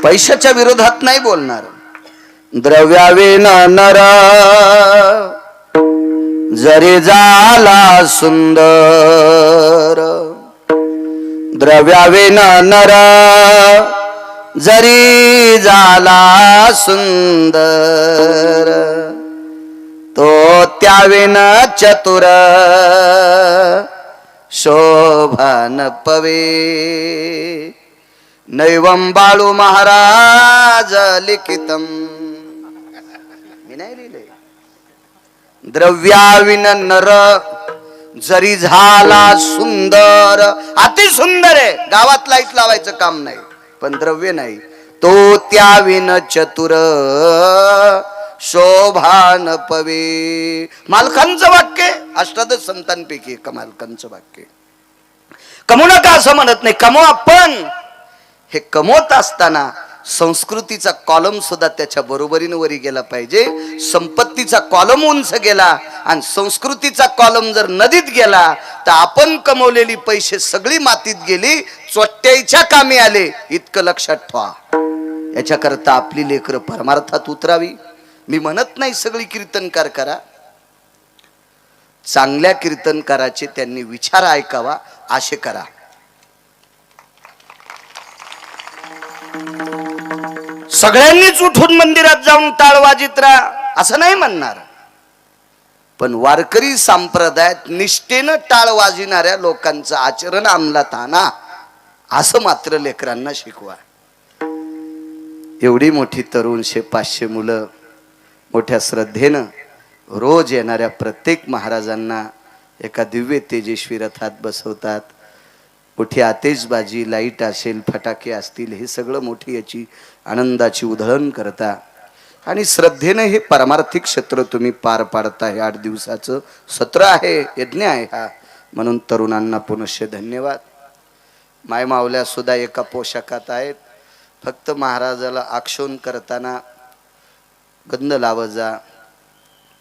पैशाच्या विरोधात नाही बोलणार. द्रव्याविन नर जरी झाला सुंदर, द्रव्याविन नर जरी झाला सुंदर, तो त्याविन चतुर शोभा न पवे. नैवम बाळू महाराज लिखितम. मी नाही लिहिले. द्रव्याविन नर जरी झाला सुंदर, अति सुंदर आहे, गावात लाईट लावायचं काम नाही, पण द्रव्य नाही. तो त्याविन चतुर शोभा न पवे. मालकांचं वाक्य, अष्टादश संतांपैकी एक मालकांचं वाक्य. कमवू नका असं म्हणत नाही, कमवा, पण हे कमवत असताना संस्कृतीचा कॉलम सुद्धा त्याच्या बरोबरीने वरी गेला पाहिजे. संपत्तीचा कॉलम उंच गेला आणि संस्कृतीचा कॉलम जर नदीत गेला तर आपण कमवलेली पैसे सगळी मातीत गेली, चोट्याच्या कामी आले, इतकं लक्षात ठेवा. याच्याकरता आपली लेकरं परमार्थात उतरावी. मी म्हणत नाही सगळी कीर्तनकार करा, चांगल्या कीर्तनकाराचे त्यांनी विचार ऐकावा असे करा. सगळ्यांनीच उठून मंदिरात जाऊन टाळ वाजित राहा असं नाही म्हणणार, पण वारकरी संप्रदायात निष्ठेनं टाळ वाजविणाऱ्या लोकांचं आचरण अंमलात आणा असं मात्र लेकरांना शिकवा. एवढी मोठी तरुण 500 मुलं मोठ्या श्रद्धेनं रोज येणाऱ्या प्रत्येक महाराजांना एका दिव्य तेजस्वी रथात बसवतात. मोठी आतिषबाजी, लाईट असेल, फटाके असतील, हे सगळं मोठी याची आनंदाची उधळण करता आणि श्रद्धेनं हे परमार्थिक क्षेत्र तुम्ही पार पाडता. हे 8 दिवसाचं सत्र आहे, यज्ञ आहे हा. म्हणून तरुणांना पुनश्च धन्यवाद. मायमावल्या सुद्धा एका पोशाखात आहेत. फक्त महाराजाला आक्षोन करताना गंध लावत जा,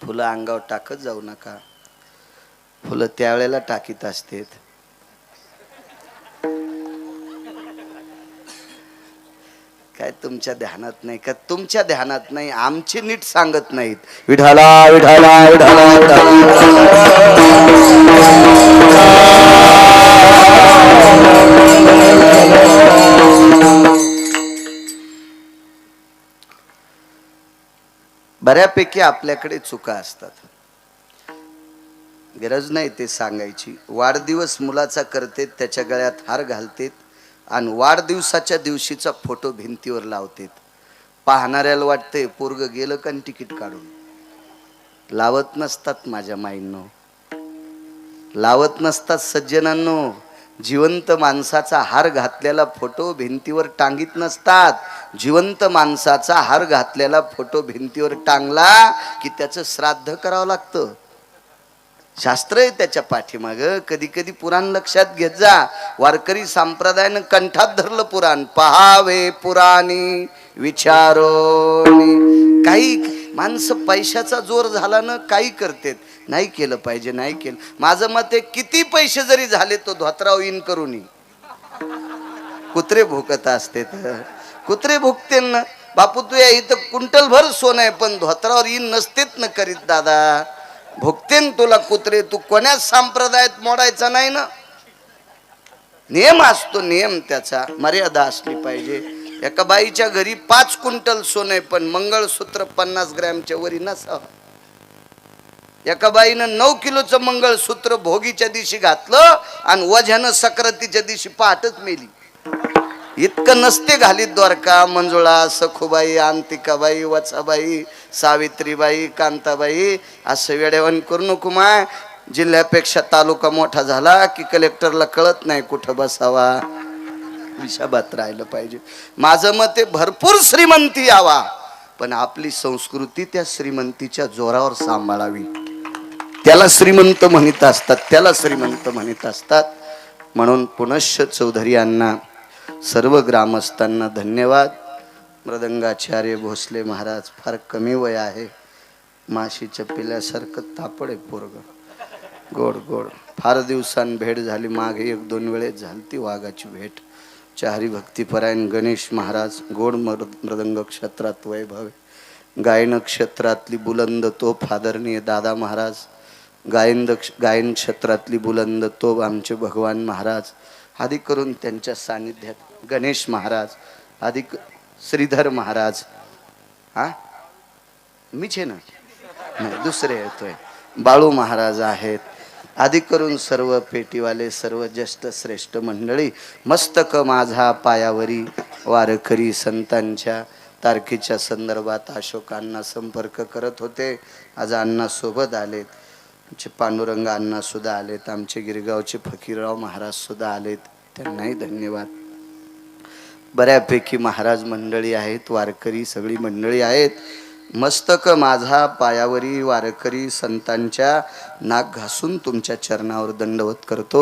फुलं अंगावर टाकत जाऊ नका. फुलं त्यावेळेला टाकीत असतात. काय तुमच्या ध्यानात नाही का? तुमच्या ध्यानात नाही, आमचे नीट सांगत नाहीत. विठाला विठाला विठाला बऱ्यापैकी आपल्याकडे चुका असतात, गरज नाही ते सांगायची. वाढदिवस मुलाचा करते, त्याच्या गळ्यात हार घालतेत आणि वाढदिवसाच्या दिवशीचा फोटो भिंतीवर लावतेत. पाहणाऱ्याला वाटतंय पोरग गेलं का तिकीट काढून. लावत नसतात माझ्या माईंनो, लावत नसतात सज्जनांनो. जिवंत माणसाचा हार घातलेला फोटो भिंतीवर टांगीत नसतात. जिवंत माणसाचा हार घातलेला फोटो भिंतीवर टांगला की त्याचं श्राद्ध करावं लागतं. शास्त्र आहे त्याच्या पाठीमाग. कधी कधी पुराण लक्षात घेत जा. वारकरी संप्रदायानं कंठात धरलं पुराण. पहावे पुराणी विचारोनी. काही माणसं पैशाचा जोर झाला ना काही करतेत. नाही केलं पाहिजे, नाही केलं. माझं मत आहे, किती पैसे जरी झाले तो धोत्राव इन करून कुत्रे भुकत असते. कुत्रे भुकते ना. बापू तू या इथं कुंटल भर सोनं आहे पण धोत्रावर इन नसतेत ना करीत दादा. भुकतेन तुला कुत्रे. तू कोण्याच संप्रदायात मोडायचा नाही ना. नियम असतो, नियम त्याचा मर्यादा असली पाहिजे. एका बाईच्या घरी 5 क्विंटल सोने पण मंगळसूत्र 50 ग्रॅमच्या वरी नसावं. एका बाईनं 9 किलोचं मंगळसूत्र भोगीच्या दिवशी घातलं आणि वझ्यानं सक्रातीच्या दिवशी पहाटच मेली. इतकं नसते घालीत द्वारका, मंजुळा, सखुबाई, अंतिकाबाई, वचाबाई, सावित्रीबाई, कांताबाई. असं वेड्यावान करू नको माय. जिल्ह्यापेक्षा तालुका मोठा झाला की कलेक्टरला कळत नाही कुठं बसावा. हिशाबात राहिलं पाहिजे. माझं मत आहे भरपूर श्रीमंती यावा, पण आपली संस्कृती त्या श्रीमंतीच्या जोरावर सांभाळावी. त्याला श्रीमंत म्हणत असतात, त्याला श्रीमंत म्हणत असतात. म्हणून पुनश्च चौधरी यांना, सर्व ग्रामस्थांना धन्यवाद. मृदंगाचार्य भोसले महाराज फार कमी वय आहे. माशीच्या पिल्यासारखं तापड आहे पोरग. गोड गोड. फार दिवसांनी भेट झाली. मागे 1-2 वेळेस झाली ती वाघाची भेट. चारी भक्तिपरायण गणेश महाराज, गोड मृदंग क्षेत्रात वैभव, गायन क्षेत्रातली बुलंद तोफ आदरणीय दादा महाराज, गायन क्षेत्रातली बुलंद तोफ आमचे भगवान महाराज, आदी करून त्यांच्या सानिध्यात गणेश महाराज, आदी श्रीधर महाराज, हा मीच आहे ना, नाही दुसरे येतोय, बाळू महाराज आहेत, आदी करून सर्व पेटीवाले, सर्व ज्येष्ठ श्रेष्ठ मंडळी, मस्तक माझा पायावरी वारकरी संतांच्या तारखेच्या संदर्भात अशोकांना संपर्क करत होते. आज अण्णा सोबत आलेत, आमचे पांडुरंग अण्णा सुद्धा आलेत, आमचे गिरगावचे फकीरराव महाराज सुद्धा आलेत, त्यांनाही धन्यवाद. बऱ्यापैकी महाराज मंडळी आहेत, वारकरी सगळी मंडळी आहेत. मस्तक माझा पायावरी वारकरी संतांच्या नाक घासून तुमच्या चरणावर दंडवत करतो.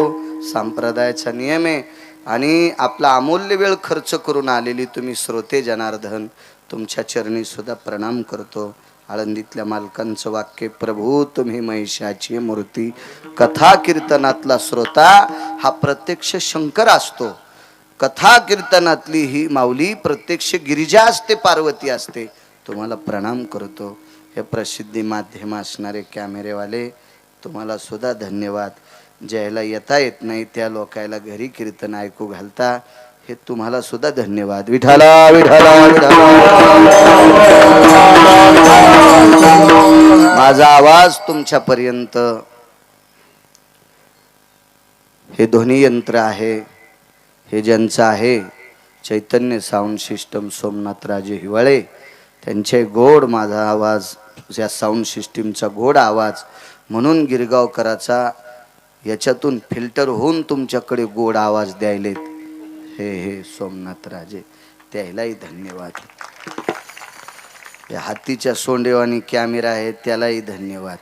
संप्रदायाचा नियम आहे आणि आपला अमूल्य वेळ खर्च करून आलेली तुम्ही श्रोते जनार्दन, तुमच्या चरणी सुद्धा प्रणाम करतो. आळंदीतल्या मालकांचं वाक्य, प्रभू तुम्ही महिषाची मूर्ती. कथा कीर्तनातला श्रोता हा प्रत्यक्ष शंकर असतो. कथा कीर्तनातली ही माऊली प्रत्यक्ष गिरिजा असते, पार्वती असते. तुम्हाला प्रणाम करतो. हे प्रसिद्धी माध्यम असणारे कॅमेरेवाले, तुम्हाला सुद्धा धन्यवाद. ज्याला येता येत नाही त्या लोकायला घरी कीर्तन ऐकू घालता, हे तुम्हाला सुद्धा धन्यवाद. विठाला विठाला विठाला. माझा आवाज तुमच्यापर्यंत, हे ध्वनी यंत्र आहे, हे ज्यांचं आहे चैतन्य साऊंड सिस्टम सोमनाथ राजे हिवाळे, त्यांचे गोड माझा आवाज, या साऊंड सिस्टीमचा गोड आवाज म्हणून गिरगावकराचा याच्यातून फिल्टर होऊन तुमच्याकडे गोड आवाज द्यायलेत. हे सोमनाथ राजे, त्यालाही धन्यवाद. या हातीच्या सोंडेवानी कॅमेरा आहे, त्यालाही धन्यवाद.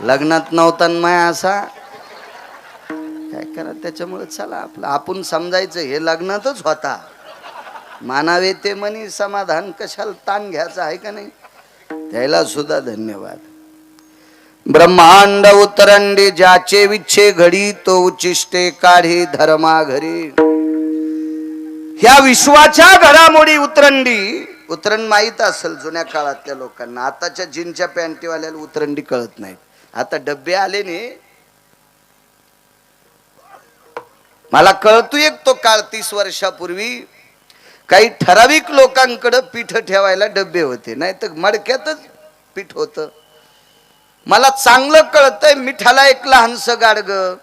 लग्नात नव्हता माया असा काय करा, त्याच्यामुळे चला आपलं आपण समजायचं हे लग्नातच होता. मानावे ते मनी समाधान, कशाला ताण घ्यायचा आहे का नाही, त्याला सुद्धा धन्यवाद. ब्रह्मांड उतरंडी ज्याचे विच्छे घडी, तो उचिष्टे काढी धर्मा घरी. ह्या विश्वाच्या घडामोडी उतरण माहीत असेल जुन्या काळातल्या लोकांना. आताच्या जीनच्या पॅन्टीवाल्याला उतरंडी कळत नाहीत. आता डब्बे आले ने, मला कळतो एक तो काळ 30 वर्षापूर्वी काही ठराविक लोकांकडे पीठ ठेवायला डब्बे होते, नाही तर मडक्यातच पीठ होतं. मला चांगलं कळतंय मिठाला एक लहानसं गाडगं,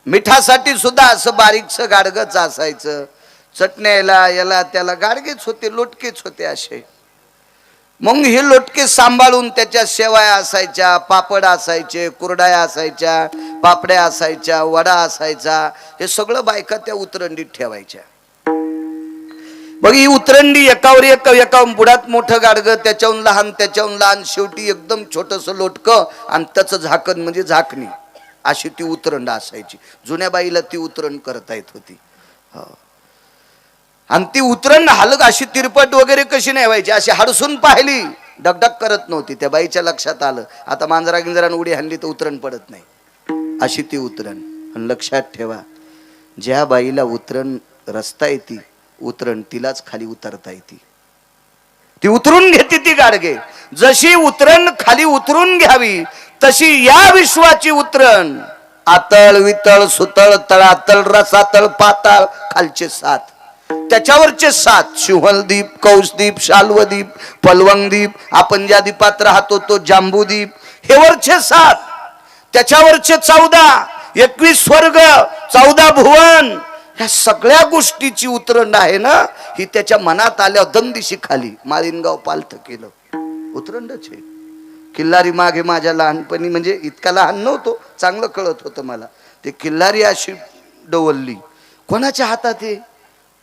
मिठासाठी सुद्धा असं बारीकसं गाडगंच असायचं. चटण्याला याला त्याला गाडगेच होते, लोटकेच होते असे. मग हे लोटके सांभाळून त्याच्या शेवाया असायच्या, पापड असायचे, कुरड्या असायच्या, पापड्या असायच्या, वडा असायचा. हे सगळं बायका त्या उतरंडीत ठेवायच्या. बघ ही उतरंडी एकावर एक, एका बुडात मोठं गाडगं, त्याच्याहून लहान, शेवटी एकदम छोटस लोटकं आणि त्याचं झाकण म्हणजे झाकणी, अशी ती उतरंड असायची. जुन्या बाईला ती उतरण करता येत होती. आणि ती उतरण हलक अशी तिरपट वगैरे कशी नाही व्हायची, अशी हडसून पाहिली डगडग करत नव्हती. त्या बाईच्या लक्षात आलं आता मांजरा गिंजरान उडी हाणली तर उतरण पडत नाही, अशी ती उतरण. आणि लक्षात ठेवा, ज्या बाईला उतरण रस्ता येते, उतरण तिलाच खाली उतरता येते. ती उतरून घेते ती गाडगे. जशी उतरण खाली उतरून घ्यावी तशी या विश्वाची उतरण आतळ वितळ सुतळ तळातळ रसातळ पाताळ, खालचे 7, त्याच्यावरचे 7, शिवहलदीप, कौशदीप, शाल्वदीप, पलवंगदीप, आपण ज्या दीपात राहतो तो जांबूदीप, हे वरचे 7, त्याच्यावरचे 14, 21 स्वर्ग, 14 भुवन. ह्या सगळ्या गोष्टीची उतरण आहे ना, ही त्याच्या मनात आल्या दंदिशी खाली माळीनगाव पालथ केलं. उतरंडच आहे. किल्लारी मागे माझ्या लहानपणी, म्हणजे इतका लहान नव्हतो, चांगलं कळत होतं मला. ते किल्लारी अशी डवलली, कोणाच्या हातात आहे,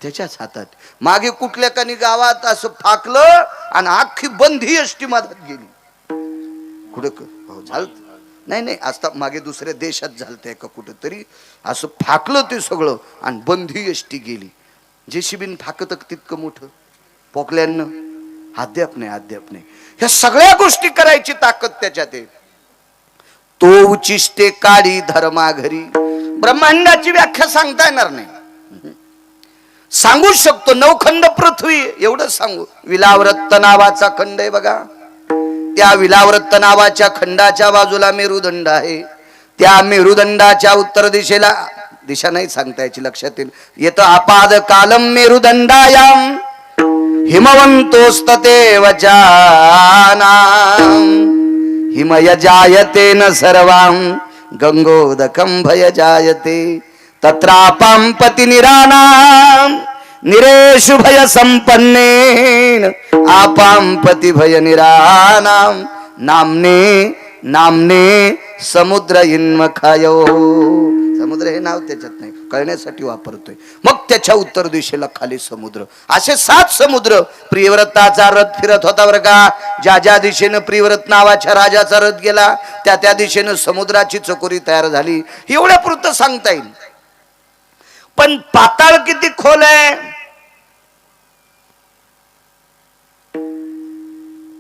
त्याच्याच हातात. मागे कुठल्या कानी गावात असं फाकलं आणि अख्खी बंधी एसटी मधात गेली. कुठं झालं नाही आता मागे दुसऱ्या देशात झालतंय का कुठंतरी, असं फाकलं ते सगळं आणि बंधी एसटी गेली. जेसीबीन फाकत तितकं मोठं पोकल्यानं अद्याप नाही. ह्या सगळ्या गोष्टी करायची ताकद त्याच्यात आहे. तो उचिष्टे काढी धर्मा घरी. ब्रह्मांडाची व्याख्या सांगता येणार नाही. सांगू शकतो. 9 खंड पृथ्वी एवढं सांगू. विलावृत्त नावाचा खंड आहे बघा, त्या विलावृत्त नावाच्या खंडाच्या बाजूला मेरुदंड आहे. त्या मेरुदंडाच्या उत्तर दिशेला, दिशा नाही सांगता याची, लक्षात येईल, येतं आपाद कालम मेरुदंडायाम हिमवंतोस्ततेव जानाम हिमय जायते न सर्वां गंगोदकं भय जायते तत्रापां पति निरानां निरेषु भय संपन्नेन आपां पति भय निरानां नामने नामने समुद्र इन्मखायो. समुद्र हे नाव त्याच्यात नाही, कळण्यासाठी वापरतोय. मग त्याच्या उत्तर दिशेला खाली समुद्र. असे 7 समुद्र. प्रियव्रताचा रथ फिरत होता बरं का. ज्या ज्या दिशेनं प्रियव्रत नावाच्या राजाचा रथ गेला त्या त्या दिशेनं समुद्राची चकोरी तयार झाली. एवढ्या पुरतं सांगता येईल. पण पाताळ किती खोल आहे,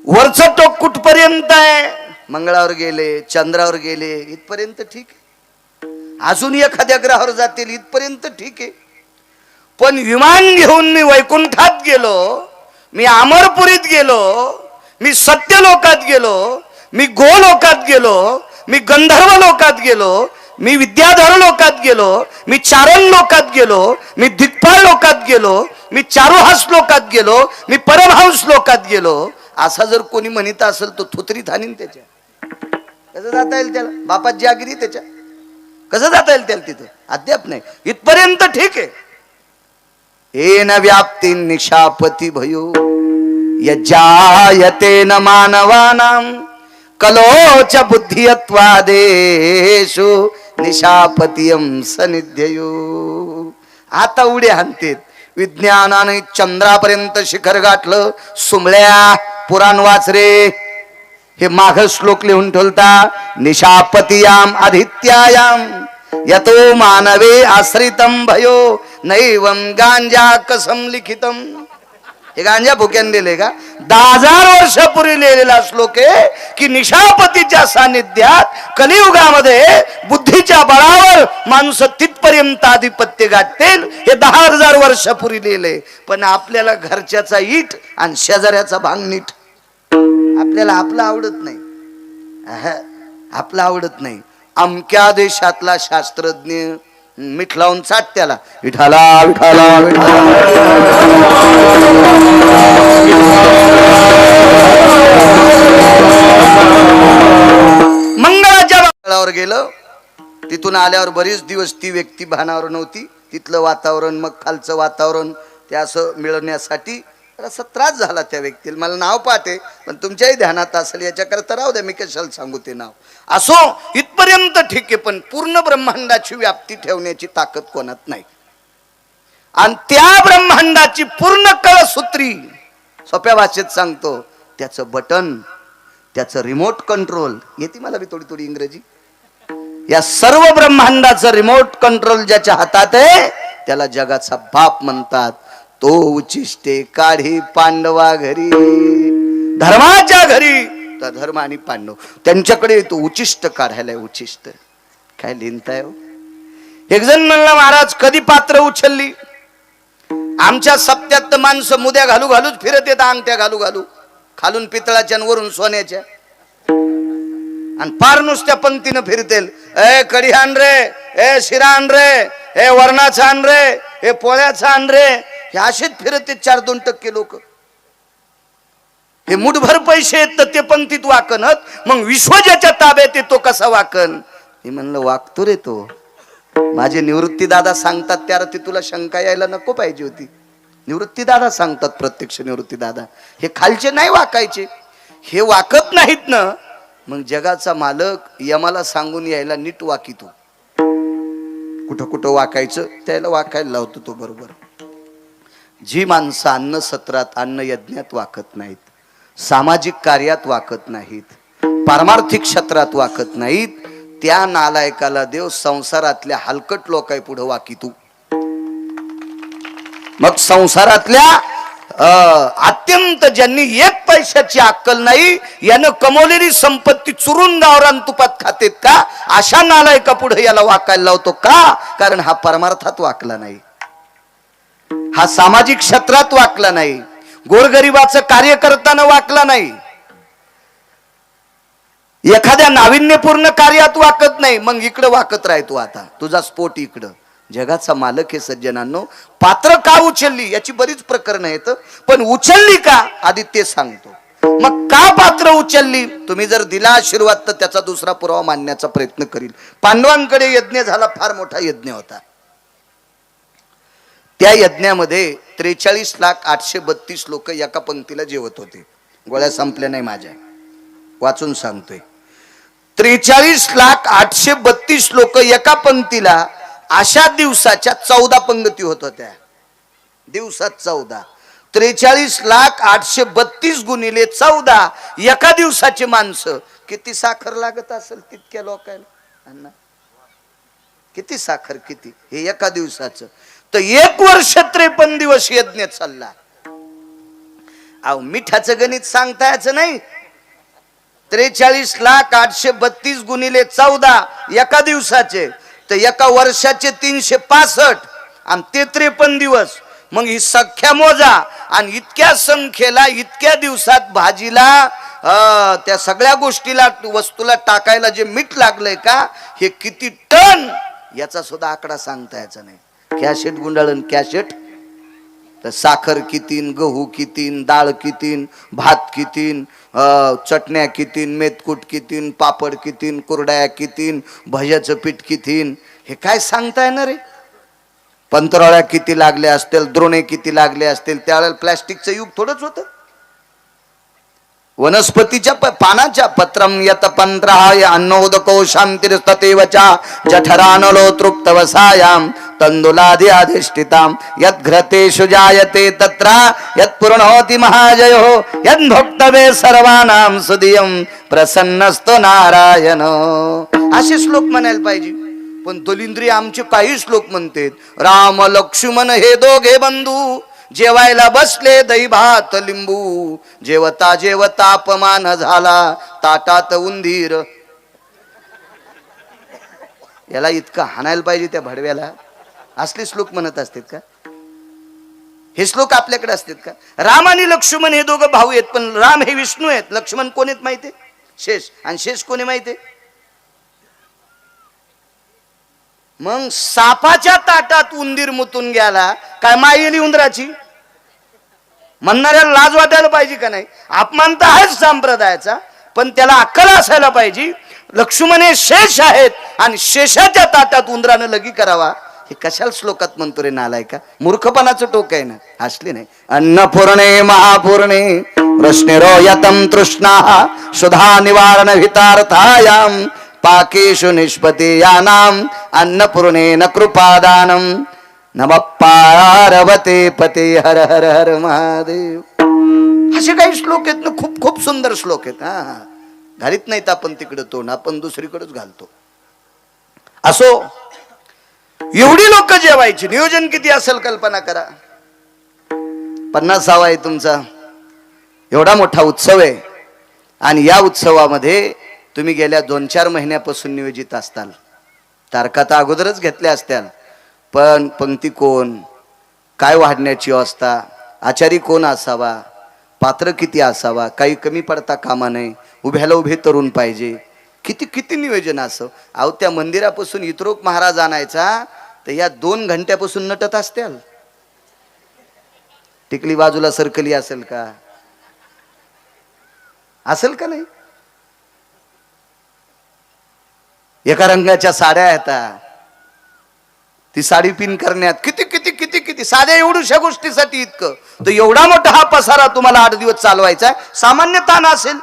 वरचं टोक कुठपर्यंत आहे. मंगळावर गेले, चंद्रावर गेले इथपर्यंत ठीक आहे. अजून एखाद्या ग्रहावर जातील इथपर्यंत ठीक आहे. पण विमान घेऊन मी वैकुंठात गेलो, मी अमरपुरीत गेलो, मी सत्यलोकात गेलो, मी गोलोकात गेलो, मी गंधर्व लोकात गेलो, मी विद्याधर लोकात गेलो, मी चारण लोकात गेलो, मी दिग्पाळ लोकात गेलो, मी चारुहास लोकात गेलो, मी परमहंस लोकात गेलो. असा जर कोणी म्हणत असेल तो थुतरीत हाणीन त्याच्या. कसं जाता येईल त्याला? बापात जागिरी त्याच्या, कसं जाता येईल त्याला तिथं? अद्याप नाही. इथपर्यंत ठीक आहे. येन व्याप्ती निशापती भयो यजायते न मानवानां कलोच बुद्धियत्वादेषु निशापतियं सनिध्ययो. आता उड्या हाणतेत. विज्ञानाने चंद्रापर्यंत शिखर गाठलं. सुमळ्या पुराण वाच रे. हे माघ श्लोक लिहून ठेवता. निशापतियाम आदित्यायाम यतो मानवे आश्रितम भयो नैवम गांजा कसम लिखितम. हे गांजा भुक्यान दिले का? 10,000 वर्षापूर्वी लिहिलेला श्लोक आहे की निशापतीच्या सानिध्यात कलियुगामध्ये बुद्धीच्या बळावर माणूस तिथपर्यंत आधिपत्य गाठतील. हे 10,000 वर्षापूर्वी लिहिले. पण आपल्याला घरच्याचा इट आणि शेजाऱ्याचा भांग नीट. आपल्याला आपलं आवडत नाही, आपलं आवडत नाही. अमक्या देशातला शास्त्रज्ञ मीठ लावून चाट त्याला, विठाला विठाला विठाला. मंगळाच्या मंगळावर गेलं. तिथून आल्यावर बरेच दिवस ती व्यक्ती भानावर नव्हती. तिथलं वातावरण, मग खालचं वातावरण ते असं मिळवण्यासाठी असा त्रास झाला त्या व्यक्तीला. मला नाव पाहते पण तुमच्याही ध्यानात असेल याच्याकरता राहू द्या, मी कशाला सांगू ते नाव. असो इथपर्यंत ठीक आहे. पण पूर्ण ब्रह्मांडाची व्याप्ती ठेवण्याची ताकद कोणात नाही. आणि त्या ब्रह्मांडाची पूर्ण कळसूत्री, सोप्या भाषेत सांगतो, त्याचं बटन, त्याचं रिमोट कंट्रोल येते मला बी थोडी थोडी इंग्रजी. या सर्व ब्रह्मांडाचं रिमोट कंट्रोल ज्याच्या हातात आहे त्याला जगाचा बाप म्हणतात. तो उचिष्टे काढी पांडवा घरी. धर्माच्या घरी तर धर्म आणि पांडव त्यांच्याकडे तो उचिष्ट काढायला. उचिष्ट काय लिहिताय हो? एक जण म्हणला, महाराज कधी पात्र उचलली? आमच्या सप्त्यात माणसं मुद्या घालू घालूच फिरत येत, अंगठ्या घालू घालू, खालून पितळाच्या आणि वरून सोन्याच्या, आणि पार नुसत्या पंक्तीनं फिरतेल. ए कढी आण रे, ए शिरा आण रे, ए वरणाचा आण रे, हे पोळ्याचा आण रे. हे असेच फिरते 4-2% लोक. हे मुठभर पैसे आहेत तर ते पंक्तीत वाकनत. मग विश्व ज्याच्या ताब्यात येतो कसा वाकन? मी म्हणलं वागतो रे तो. माझे निवृत्ती दादा सांगतात त्यावरती तुला शंका यायला नको पाहिजे होती. निवृत्ती दादा सांगतात, प्रत्यक्ष निवृत्ती दादा. हे खालचे नाही वाकायचे, हे वाकत नाहीत ना. मग जगाचा मालक यमाला सांगून यायला नीट वाकितो. कुठं कुठं वाकायचं त्याला वाकायला लावतो तो बरोबर. जी माणसं अन्न सत्रात, अन्न यज्ञात वाकत नाहीत, सामाजिक कार्यात वाकत नाहीत, पारमार्थिक क्षेत्रात वाकत नाहीत, त्या नालायकाला देव संसारातल्या हलकट लोकाय पुढे वाकितू. मग संसारातल्या अत्यंत ज्यांनी 1 पैशाची अक्कल नाही, यानं कमवलेली संपत्ती चुरून गावरान तुपात खातेत का, अशा नालायका पुढे याला वाकायला लावतो का? कारण हा परमार्थात वाकला नाही. हा सामाजिक क्षेत्रात वाकला नाही, गोरगरिबाचं कार्य करताना वाकला नाही, एखाद्या नाविन्यपूर्ण कार्यात वाकत नाही, मग इकडं वाकत राहतो. आता तुझा स्पोर्ट इकडं. जगाचा मालक हे सज्जनांनो. पात्र का उचलली याची बरीच प्रकरण आहेत, पण उचलली का आधी ते सांगतो. मग का पात्र उचलली? तुम्ही जर दिला आशीर्वाद तर त्याचा दुसरा पुरावा मांडण्याचा प्रयत्न करील. पांडवांकडे यज्ञ झाला, फार मोठा यज्ञ होता. त्या यज्ञामध्ये 43,832 लोक एका पंक्तीला जेवत होते. गोळ्या संपल्या नाही माझ्या, वाचून सांगतोय. 43,832 लोक एका पंक्तीला. अशा दिवसाच्या 14 पंगती होत होत्या. दिवसात 14. 43,832 गुणिले 14 एका दिवसाची माणसं. किती साखर लागत असेल तितक्या लोकांना? किती साखर, किती हे एका दिवसाचं. तर 1 वर्ष 53 दिवस यज्ञ चालला. अहो मिठाचं गणित सांगता याचं नाही. 43,832 गुणिले 14 एका दिवसाचे, तर एका वर्षाचे 365 आणि ते 53 दिवस. मग ही संख्या मोजा. आणि इतक्या संख्येला इतक्या दिवसात भाजीला त्या सगळ्या गोष्टीला वस्तूला टाकायला जे मीठ लागलंय का, हे किती टन याचा सुद्धा आकडा सांगता यायचा नाही. कॅशेट गुंडाळण कॅशेट. तर साखर कितीन, गहू कितीन, डाळ कितीन, भात कितीन, चटण्या कितीन, मेथकूट कितीन, पापड कितीन, कुरड्या कितीन, भज्याचं पीठ कितीन, हे काय सांगता येणार रे? पंतरवळ्या किती लागल्या असतील, द्रोणे किती लागले असतील. त्यावेळेला प्लॅस्टिकचं युग थोडंच होतं. वनस्पतीच्या पानाच्या पत्रम यत पंत्राय अन्नोदको शांतिरस्ततेवचा जठरानलो तृप्तवसायाम तंदुलादि अधिष्ठिताम यत् घृतेषु जायते तत्र यत् पूर्णोति महाजयो यत् भोक्तवे सर्वानां सुदियं प्रसन्नस्तो नारायण. असे श्लोक म्हणायला पाहिजे. पण दलिंद्री आमचे काही श्लोक म्हणतात, राम लक्ष्मण हे दोघे बंधू जेवायला बसले दही भात लिंबू, जेवता जेवता अपमान झाला ताटात उंदीर. याला इतकं हाणायला पाहिजे त्या भडव्याला. असले श्लोक म्हणत असतात का? हे श्लोक आपल्याकडे असतात का? राम आणि लक्ष्मण हे दोघं भाऊ आहेत, पण राम हे विष्णू आहेत, लक्ष्मण कोण आहेत माहितीये? शेष. आणि शेष कोणी माहितीये? मग सापाच्या ताटात उंदीर मुतून गेला, काय मायेली उंदराची? म्हणणाऱ्याला लाज वाटायला पाहिजे का नाही? अपमान तर आहेच संप्रदायाचा, पण त्याला अक्कल असायला पाहिजे. लक्ष्मण हे शेष आहेत आणि शेषाच्या ताटात उंदरानं लगी करावा, हे कशाला श्लोकात म्हणतो रे नालायका? मूर्खपणाचं टोक आहे ना. हसली नाही. अन्नपूर्णे महापूर्णे प्रश्नेरोयतम तृष्णा सुधा निवारण हितार्थायाम पाकेषु निष्पतीयानाम अन्नपूर्णेन कृपादानम नमः पार्वते पते हर हर हर महादेव. असे काही श्लोक आहेत ना, खूप खूप सुंदर श्लोक आहेत. हा घालीत नाहीत आपण तिकडे तोंड, आपण दुसरीकडेच घालतो. असो, एवढी लोक जेवायची. नियोजन किती असेल कल्पना करा. 50वा आहे तुमचा. एवढा मोठा उत्सव आहे आणि या उत्सवामध्ये तुम्ही गेल्या 2-4 महिन्यापासून नियोजित असताल. तारखा तर अगोदरच घेतल्या असत्याल, पण पंक्ती कोण, काय वाढण्याची अवस्था, आचारी कोण असावा, पात्र किती असावा, काही कमी पडता कामा नये, उभ्याला उभे तरुण पाहिजे, किती किती नियोजन असं. अहो त्या मंदिरापासून इत्रोक महाराज आणायचा तर या 2 घंट्यापासून नटत असत्याल. टिकली बाजूला सरकली असेल का? असेल का नाही? एका रंगाच्या साड्या आहेत, ती साडी पिन करण्यात किती किती किती किती साध्या एवढ्याशा गोष्टीसाठी इतकं. तर एवढा मोठा हा पसारा तुम्हाला 8 दिवस चालवायचा, सामान्य ताण असेल.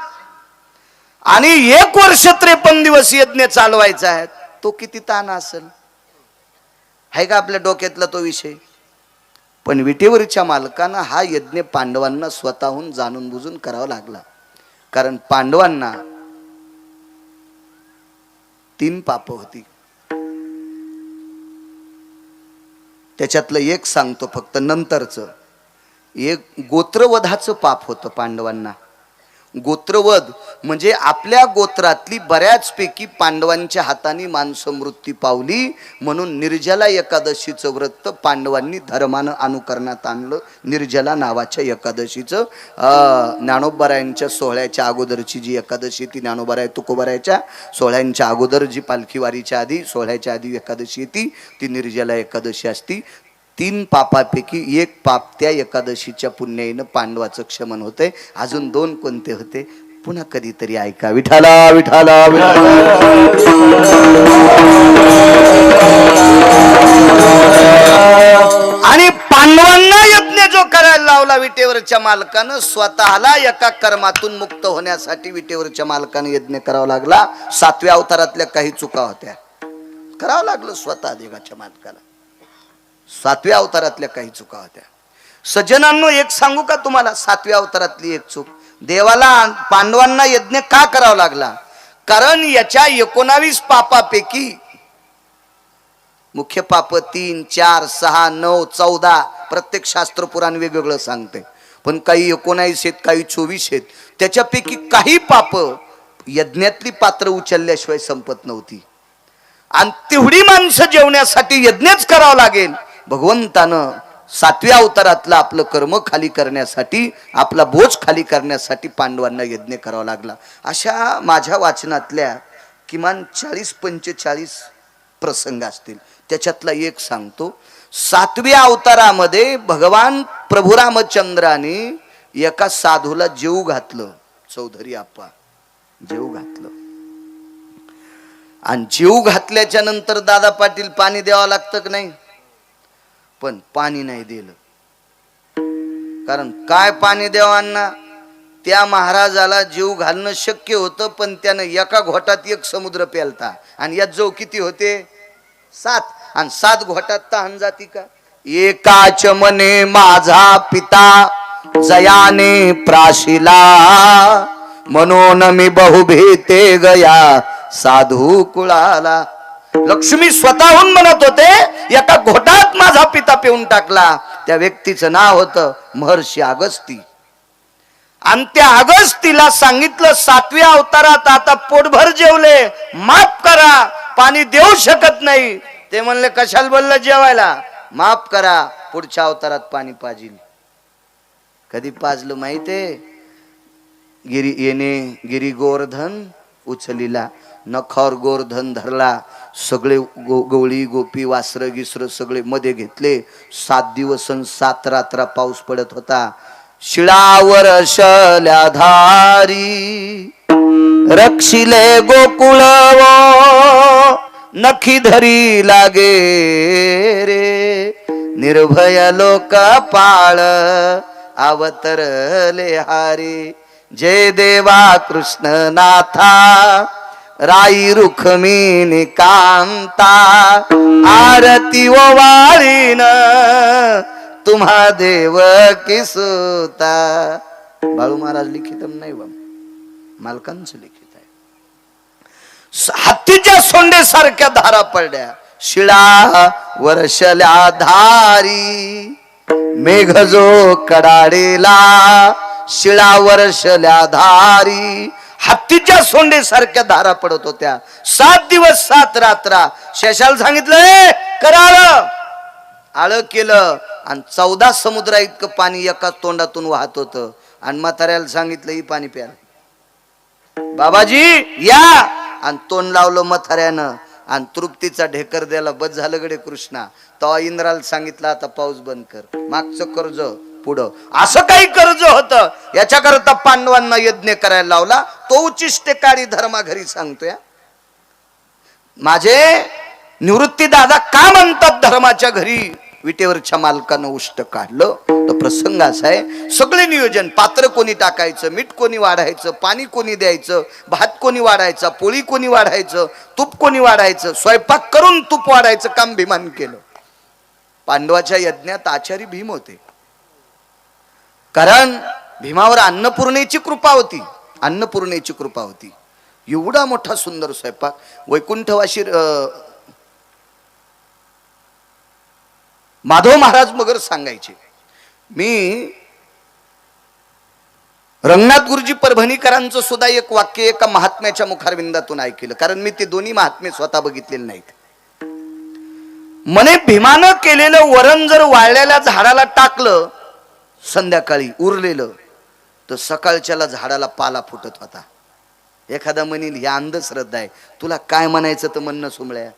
आणि 1 वर्ष 53 दिवस यज्ञ चालवायचा आहे, तो किती ताण असेल? आहे का आपल्या डोक्यातला तो विषय? पण विटेवरच्या मालकांना हा यज्ञ पांडवांना स्वतःहून जाणून बुजून करावा लागला. कारण पांडवांना 3 पाप होती. त्याच्यातलं एक सांगतो फक्त नंतरचं. एक गोत्रवधाचं पाप होतं पांडवांना. गोत्रवध म्हणजे आपल्या गोत्रातली बऱ्याचपैकी पांडवांच्या हाताने माणसं मृत्यू पावली, म्हणून निर्जला एकादशीचं व्रत पांडवांनी धर्मानं अनुकरणात आणलं. निर्जला नावाच्या एकादशीचं ज्ञानोबारायांच्या सोहळ्याच्या अगोदरची जी एकादशी, ती ज्ञानोबाराय तुकोबारायच्या सोहळ्यांच्या अगोदर जी पालखी वारीच्या आधी सोहळ्याच्या आधी एकादशी येते, ती निर्जला एकादशी असती. 3 पापापैकी एक पाप त्या एकादशीच्या पुण्याईनं पांडवाचं क्षमन होतंय. अजून 2 कोणते होते पुन्हा कधीतरी ऐका. विठाला विठाला आणि पांडवांना यज्ञ जो करायला लावला विटेवरच्या मालकानं, स्वतःला एका कर्मातून मुक्त होण्यासाठी विटेवरच्या मालकानं यज्ञ करावा लागला. 7व्या अवतारातल्या काही चुका होत्या, करावं लागलं स्वतः देवाच्या मालकाला. 7व्या अवतारातल्या काही चुका होत्या. सज्जनांनो, एक सांगू का तुम्हाला, 7व्या अवतारातली एक चूक, देवाला पांडवांना यज्ञ का करावा लागला? कारण याच्या 19 पापापैकी मुख्य पाप 3, 4, 6, 9, 14 प्रत्येक शास्त्र पुराण वेगवेगळं सांगते, पण काही 19 आहेत, काही 24 आहेत. त्याच्यापैकी काही पाप यज्ञातली पात्र उचलल्याशिवाय संपत नव्हती. आणि तेवढी माणसं जेवण्यासाठी यज्ञच करावा लागेल. भगवंतानं 7व्या अवतारातलं आपलं कर्म खाली करण्यासाठी, आपला बोज खाली करण्यासाठी पांडवांना यज्ञ करावा लागला. अशा माझ्या वाचनातल्या किमान 40-45 प्रसंग असतील. त्याच्यातला एक सांगतो. 7व्या अवतारामध्ये भगवान प्रभू रामचंद्राने एका साधूला जेऊ घातलं. चौधरी आप्पा जेऊ घातलं. आणि जीव घातल्याच्या नंतर दादा पाटील पाणी द्यावं लागतं की नाही? पण पाणी नाही दिलं. कारण काय पाणी द्यावांना, त्या महाराजाला जीव घालणं शक्य होतं, पण त्यानं एका घोटात 1 समुद्र प्यालता. आणि यात जो किती होते? 7. आणि 7 घोटात तहान जाती का? एकाच मने माझा पिता जयाने प्राशिला, म्हणून मी बहुभीते गया साधू कुळाला. लक्ष्मी स्वतःहून म्हणत होते, एका घोटात माझा पिता पिऊन टाकला. त्या व्यक्तीचं नाव होतं महर्षी अगस्ती. आणि त्या अगस्तीला सांगितलं 7व्या अवतारात आता पोटभर जेवले, माफ करा, पाणी देऊ शकत नाही. ते म्हणले कशाला बोललं जेवायला, माफ करा, पुढच्या अवतारात पाणी पाजील. कधी पाजलं माहितीये? गिरी येणे गिरी गोवर्धन उचलिला, नखावर गोवर्धन धरला, सगळे गवळी गोपी वासर गिसर सगळे मध्ये घेतले. 7 दिवस 7 रात्र पाऊस पडत होता. शिळावर शल्या धारी रक्षिले गोकुळ नखी धरी लागे रे, निर्भय लोक पाळ अवतरले हारी. जय देवा कृष्ण नाथा राई रुखमिनी कांता, आरती ओवाळीन तुम्हा देव किसुता. बाळू महाराज लिखित नाही बा, मालकांचं लिखित आहे. हत्तीच्या सोंडे सारख्या धारा पडल्या, शिळा वर्षल्या धारी मेघ जो कडाडेला, शिळा वर्षल्या धारी हत्तीच्या सोंडे सारख्या धारा पडत होत्या. 7 दिवस 7 रात्र. शेषाला सांगितलं करावं, आळ केलं. आणि 14 समुद्रा इतकं पाणी एका तोंडातून वाहत होतं. आणि म्हाताऱ्याला सांगितलं ही पाणी प्या बाबाजी या. आणि तोंड लावलं म्हाताऱ्यानं आणि तृप्तीचा ढेकर द्यायला. बस झालं गडे कृष्णा. तेव्हा इंद्राला सांगितलं आता पाऊस बंद कर, मागचं कर्ज पुढं. असं काही कर्ज होतं. याच्याकरता पांडवांना यज्ञ करायला लावला. तो उचिष्टकारी धर्मा घरी सांगतोय. माझे निवृत्ती दादा का म्हणतात धर्माच्या घरी विटेवरच्या मालकानं उष्ट काढलं? तो प्रसंग असा आहे, सगळे नियोजन, पात्र कोणी टाकायचं, मीठ कोणी वाढायचं, पाणी कोणी द्यायचं, भात कोणी वाढायचा, पोळी कोणी वाढायचं, तूप कोणी वाढायचं, स्वयंपाक करून तूप वाढायचं काम भीमानं केलं. पांडवाच्या यज्ञात आचारी भीम होते. कारण भीमावर अन्नपूर्णेची कृपा होती. अन्नपूर्णेची कृपा होती. एवढा मोठा सुंदर स्वयंपाक. वैकुंठवाशी माधव महाराज मगर सांगायचे, मी रंगनाथ गुरुजी परभणीकरांचं सुद्धा एक वाक्य एका महात्म्याच्या मुखारविंदातून ऐकलं, कारण मी ते दोन्ही महात्मे स्वतः बघितलेले नाहीत. म्हणे भीमानं केलेलं वरण जर वाळलेल्या झाडाला टाकलं संध्याकाळी उरलेलं, तर सकाळच्याला झाडाला पाला फुटत होता. एखादा म्हणील ही अंधश्रद्धा आहे, तुला काय म्हणायचं तर म्हणणं सुमळ्या.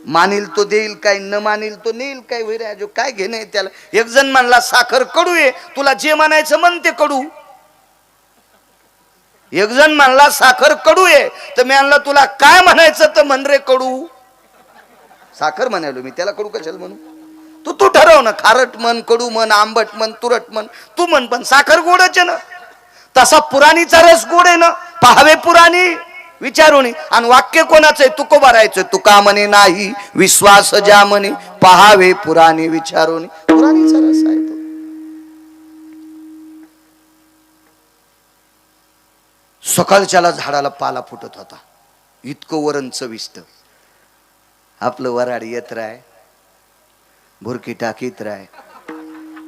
मानील तो देईल काय, न मानील तो नेईल काय, वैराजो काय घेणे त्याला. एक जण म्हणला साखर कडू आहे, तुला जे म्हणायचं म्हण ते कडू. एक जण म्हणला साखर कडू आहे, तर मी म्हणला तुला काय म्हणायचं तर म्हण रे कडू. साखर म्हणालो मी, त्याला कडू कशाला म्हणू. तू ठरव ना, खारट म्हण, कडू म्हण, आंबट म्हण, तुरट म्हण, तू म्हण, पण साखर गोडच आहे ना. तसा पुराणीचा रस गोड आहे ना, पाहावे पुराणी विचारून. आणि वाक्य कोणाचं आहे, तुकोबा राहायचं. तुका म्हणे नाही विश्वास ज्या म्हणे, पाहावे पुराणी विचारून. पुराणीचा रस आहे तो. सकाळच्याला झाडाला पाला फुटत होता, इतकं वरण चविष्ट. आपलं वराड येत राय, भुरकी टाकीत राय,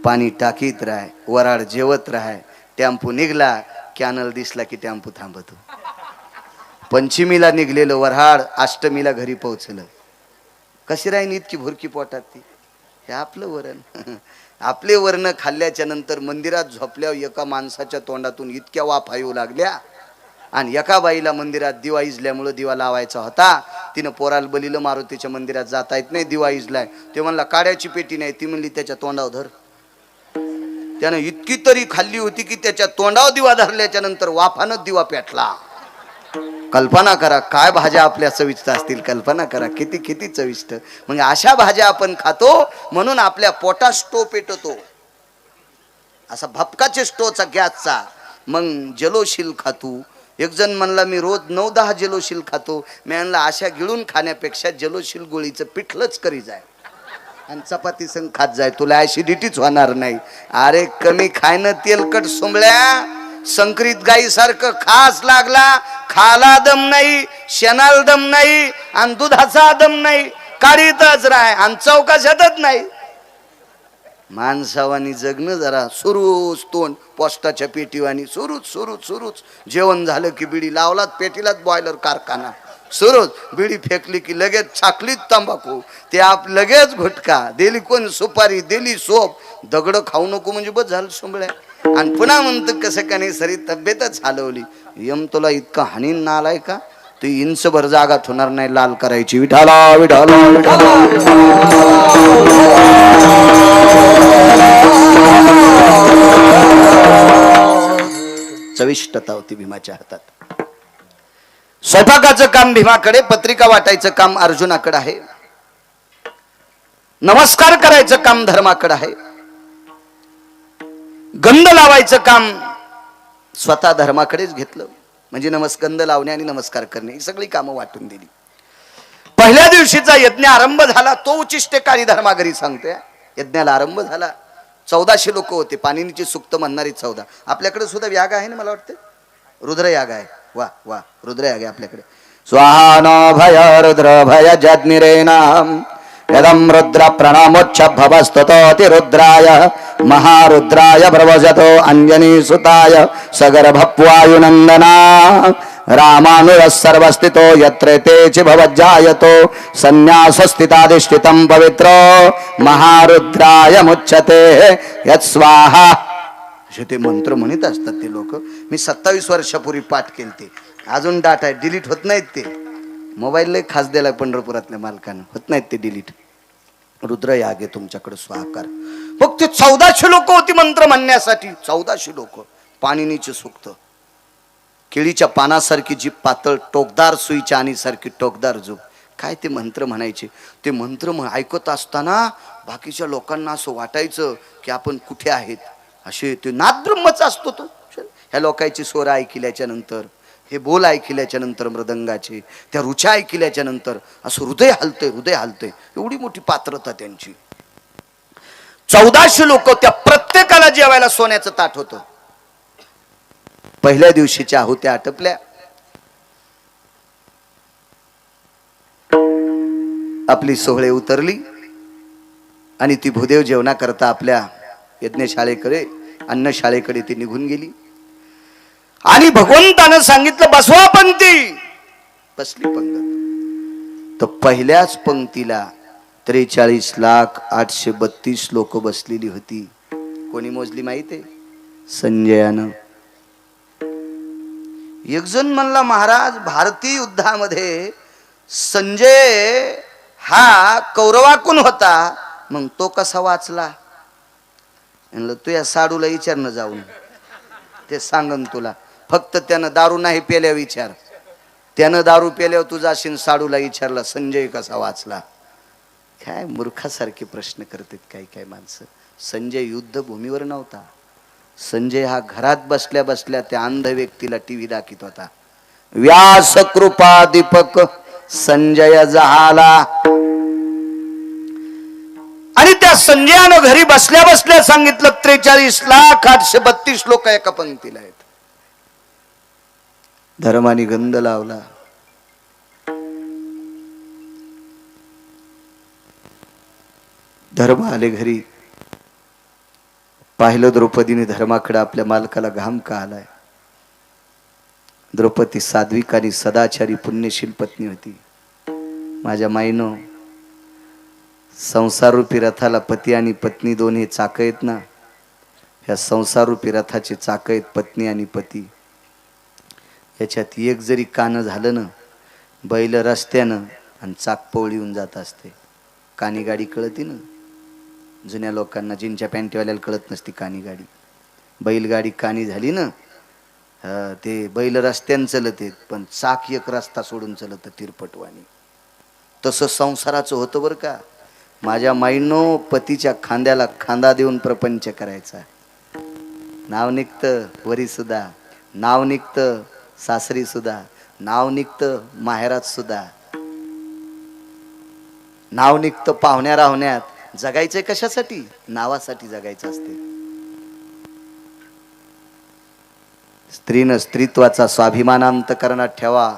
पाणी टाकीत राय, वराड जेवत राय. टेम्पो निघला, कॅनल दिसला की टेम्पो थांबतो. पंचमीला निघलेलं वऱ्हाड अष्टमीला घरी पोहोचलं. कशी राहीन इतकी भुरकी पोटात ती. हे आपलं वरण. आपले वर्ण खाल्ल्याच्या नंतर मंदिरात झोपल्यावर एका माणसाच्या तोंडातून इतक्या वाफा येऊ लागल्या. आणि एका बाईला मंदिरात दिवा इजल्यामुळे दिवा लावायचा होता. तिनं पोराला बलीलं मारुतीच्या मंदिरात जाता येत नाही, दिवा इजलाय. ते म्हणला काड्याची पेटी नाही. ती म्हणली त्याच्या तोंडावर धर. त्यानं इतकी तरी खाल्ली होती की त्याच्या तोंडावर दिवा धरल्याच्या नंतर वाफानं दिवा पेटला. कल्पना करा काय भाज्या आपल्या चविष्ट असतील. कल्पना करा किती किती चविष्ट. मग अशा भाज्या आपण खातो म्हणून आपल्या पोटात स्टो पेटतो, असा भपकाचे स्टोचा गॅसचा. मग जलोशील खातो. एक जण म्हणला मी रोज 9-10 जलोशील खातो. मी म्हणला अशा गिळून खाण्यापेक्षा जलोशील गोळीचं पिठलंच करी जाय आणि चपाती संग खात जाय, तुला ऍसिडिटीच होणार नाही. अरे कमी खायनं तेलकट सुंबळ्या. संकरित गाई सारखं खास लागला, खाला दम नाही, शेणाला दम नाही आणि दुधाचा दम नाही. काढीतच राय आणि चौकाशातच नाही. माणसावानी जगणं जरा. सुरूच तोंड पोस्टाच्या पेटीवानी, सुरूच. जेवण झालं की बिडी लावलात पेटीलाच, बॉयलर कारखाना सुरूच. बिडी फेकली की लगेच छाकलीत तंबाखू, ते आप लगेच घुटका दिली, कोण सुपारी दिली, सोप. दगड खाऊ नको म्हणजे बस झालं सुंबळ्या. आणि पुन्हा म्हणतं कसं का नाही सरी तब्येतच हलवली. यम तुला इतका हानीन नालाय का, तू इंचभर जागात होणार नाही लाल करायची. विठाला विठाला विठाला. चविष्टता होती भीमाच्या हातात. स्वयंपाकाचं काम भीमाकडे, पत्रिका वाटायचं काम अर्जुनाकडे आहे, नमस्कार करायचं काम धर्माकडे आहे, गंध लावायचं काम स्वतः धर्माकडेच घेतलं. म्हणजे गंध लावणे आणि नमस्कार करणे ही सगळी कामं वाटून दिली. पहिल्या दिवशीचा यज्ञ आरंभ झाला. तो उचिष्टेकारी धर्माघरी सांगतोय. यज्ञाला आरंभ झाला. 1400 लोक होते. पाणिनीची सुक्त म्हणणारी 14. आपल्याकडे सुद्धा याग आहे ना, मला वाटतं रुद्रयाग आहे. वा वा, रुद्रयाग आहे आपल्याकडे. स्वाहा न भय रुद्र भय जज्ञिरेनाम यदम रुद्र प्रणमोच्छ भवस्ततोति रुद्राय महारुद्राय प्रवजतो अंजनी सुताय सगर्भप्वायुनंदना रामानुज सर्वस्थितो यत्र तेचि भवज्जायतो संन्यासस्थिताधिष्ठितं पवित्र महारुद्राय मुच्यते यत्स्वाहा. असे ते मंत्र म्हणत असतात ते लोक. मी 27 वर्षापूर्वी पाठ केलते. अजून डाटा आहे, डिलीट होत नाहीत ते. मोबाईलला खास दिला पंढरपुरातल्या मालकानं, होत नाहीत ते डिलीट. रुद्रयाग आहे तुमच्याकडे स्वाहाकार. फक्त 1400 लोक होती मंत्र म्हणण्यासाठी. 1400 लोक. पाणिनीचे सुक्त. केळीच्या पानासारखी जी पातळ, टोकदार सुईच्या आणि सारखी टोकदार जो काय ते मंत्र म्हणायचे. ते मंत्र ऐकत असताना बाकीच्या लोकांना असं वाटायचं की आपण कुठे आहेत. असे ते नादब्रह्मच असतो तो. ह्या लोकांची स्वर ऐकल्याच्या नंतर, हे बोल ऐकल्याच्या नंतर, मृदंगाचे त्या रुचा ऐकल्याच्या नंतर असं हृदय हलतंय. एवढी मोठी पात्रता त्यांची. 1400 लोक. त्या प्रत्येकाला जेवायला सोन्याचं ताट होतं. पहिल्या दिवशीच्या आहुत्या आटपल्या. आपली सोहळे उतरली आणि ती भूदेव जेवणा करता आपल्या यज्ञशाळेकडे अन्नशाळेकडे ती निघून गेली आणि भगवंतानं सांगितलं बसवा पंक्ती. बसली पंगत. तर पहिल्याच पंक्तीला 43,832 लोक बसलेली होती. कोणी मोजली माहिती आहे? संजयानं. एक जण म्हणला महाराज भारतीय युद्धामध्ये संजय हा कौरवाकून होता, मग तो कसा वाचला? म्हणलं तू या साडूला विचारणं जाऊन, ते सांगन तुला. फक्त त्यानं दारू नाही पेल्या विचार. त्यानं दारू पेल्यावर तू जाशील साडूला विचारला संजय कसा वाचला. काय मूर्खासारखे प्रश्न करतात काही काही माणसं. संजय युद्धभूमीवर नव्हता. संजय हा घरात बसल्या बसल्या त्या अंध व्यक्तीला टीव्ही दाखवत होता. व्यास कृपा दीपक संजय जहाला. आणि त्या संजयानं घरी बसल्या बसल्या सांगितलं 43,832 लोक एका पंक्तीला आहेत. धर्माने गंध लावला. धर्म आले घरी. पाहिलं द्रौपदीने धर्माकडे आपल्या मालकाला घाम का आलाय. द्रौपदी साध्विक आणि सदाचारी पुण्यशील पत्नी होती. माझ्या माईनो, संसारूपी रथाला पती आणि पत्नी दोन्ही चाक आहेत ना. ह्या संसारूपी रथाचे चाक आहेत पत्नी आणि पती. याच्यात एक जरी कान झालं ना, बैल रस्त्यानं आणि चाक पवळी येऊन जात असते. कानी गाडी कळती ना. जुन्या लोकांना, जिनच्या पॅन्टीवाल्याला कळत नसती कानी गाडी. बैलगाडी कानी झाली ना, ते बैल रस्त्यानं चलत आहेत, पण चाक एक रस्ता सोडून चलत तिरपटवाणी. तसं संसाराचं होतं बरं का. माझ्या माईनो, पतीच्या खांद्याला खांदा देऊन प्रपंच करायचा. नाव निघतं वरी सुद्धा, नाव निघतं सासरी सुद्धा, नाव निघतं माहेरात सुद्धा, नाव निघतं पाहुण्या राहुण्यात. जगायचंय कशासाठी? नावासाठी जगायचं असते. स्त्रीनं स्त्रीत्वाचा स्वाभिमान अंतःकरणात ठेवा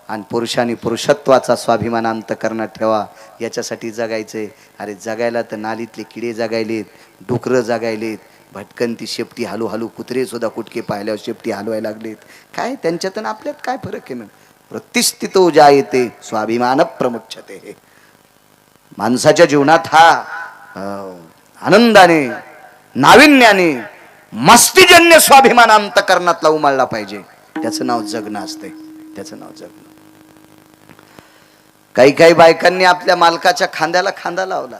आणि पुरुषांनी पुरुषत्वाचा स्वाभिमान अंतःकरणात ठेवा. याच्यासाठी जगायचंय. अरे जगायला तर नालीतले किडे जगायलेत, डुकरं जगायलेत, भटकंती शेपटी हलू हलू कुत्रे सुद्धा कुटके पाहिल्यावर शेपटी हलवायला लागलेत. काय त्यांच्यात आणि आपल्यात काय फरक आहे? मग प्रतिष्ठितो जायते स्वाभिमान प्रमुच्छते. माणसाच्या जीवनात हा आनंदाने, नाविन्याने, मस्तीजन्य स्वाभिमान अंतःकरणातला उमळला पाहिजे. त्याचं नाव जगणं असते. त्याचं नाव जगणं. काही काही बायकांनी आपल्या मालकाच्या खांद्याला खांदा लावला.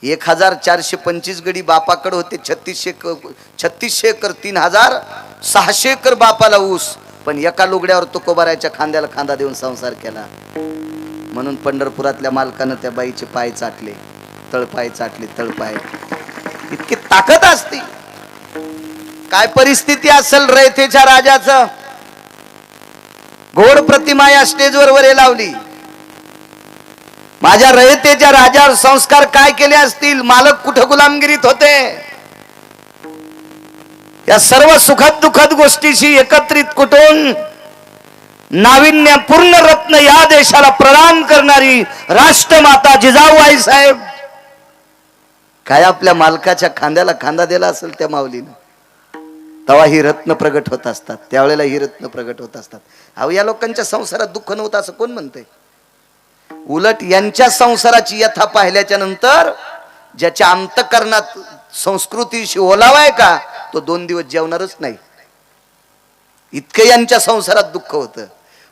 1,425 गडी बापाकडे होते. 3600 एकर 3,600 एकर बापाला ऊस. पण एका लुगड्यावर तुकोबाराच्या खांद्याला खांदा देऊन संसार केला. म्हणून पंढरपुरातल्या मालकानं त्या बाईचे पाय चाटले, तळपाय चाटले. तळपाय इतकी ताकद असते. काय परिस्थिती असेल रयतेच्या राजाचं. घोड प्रतिमा या स्टेजवर वरे लावली. माझ्या रयतेच्या राजावर संस्कार काय केले असतील. मालक कुठं गुलामगिरीत होते. या सर्व सुखद दुःखद गोष्टीशी एकत्रित कुटून नाविन्यपूर्ण रत्न या देशाला प्रदान करणारी राष्ट्रमाता जिजाऊबाई साहेब, काय आपल्या मालकाच्या खांद्याला खांदा दिला असेल त्या माऊलीनं. तेव्हा ही रत्न प्रगट होत असतात. त्यावेळेला ही रत्न प्रगट होत असतात. अहो, या लोकांच्या संसारात दुःख नव्हतं असं कोण म्हणतंय? उलट यांच्या संसाराची यथा पाहिल्याच्या नंतर ज्याच्या अंतःकरणात संस्कृतीशी ओलावाय का, तो 2 दिवस जेवणारच नाही. इतकं यांच्या संसारात दुःख होतं.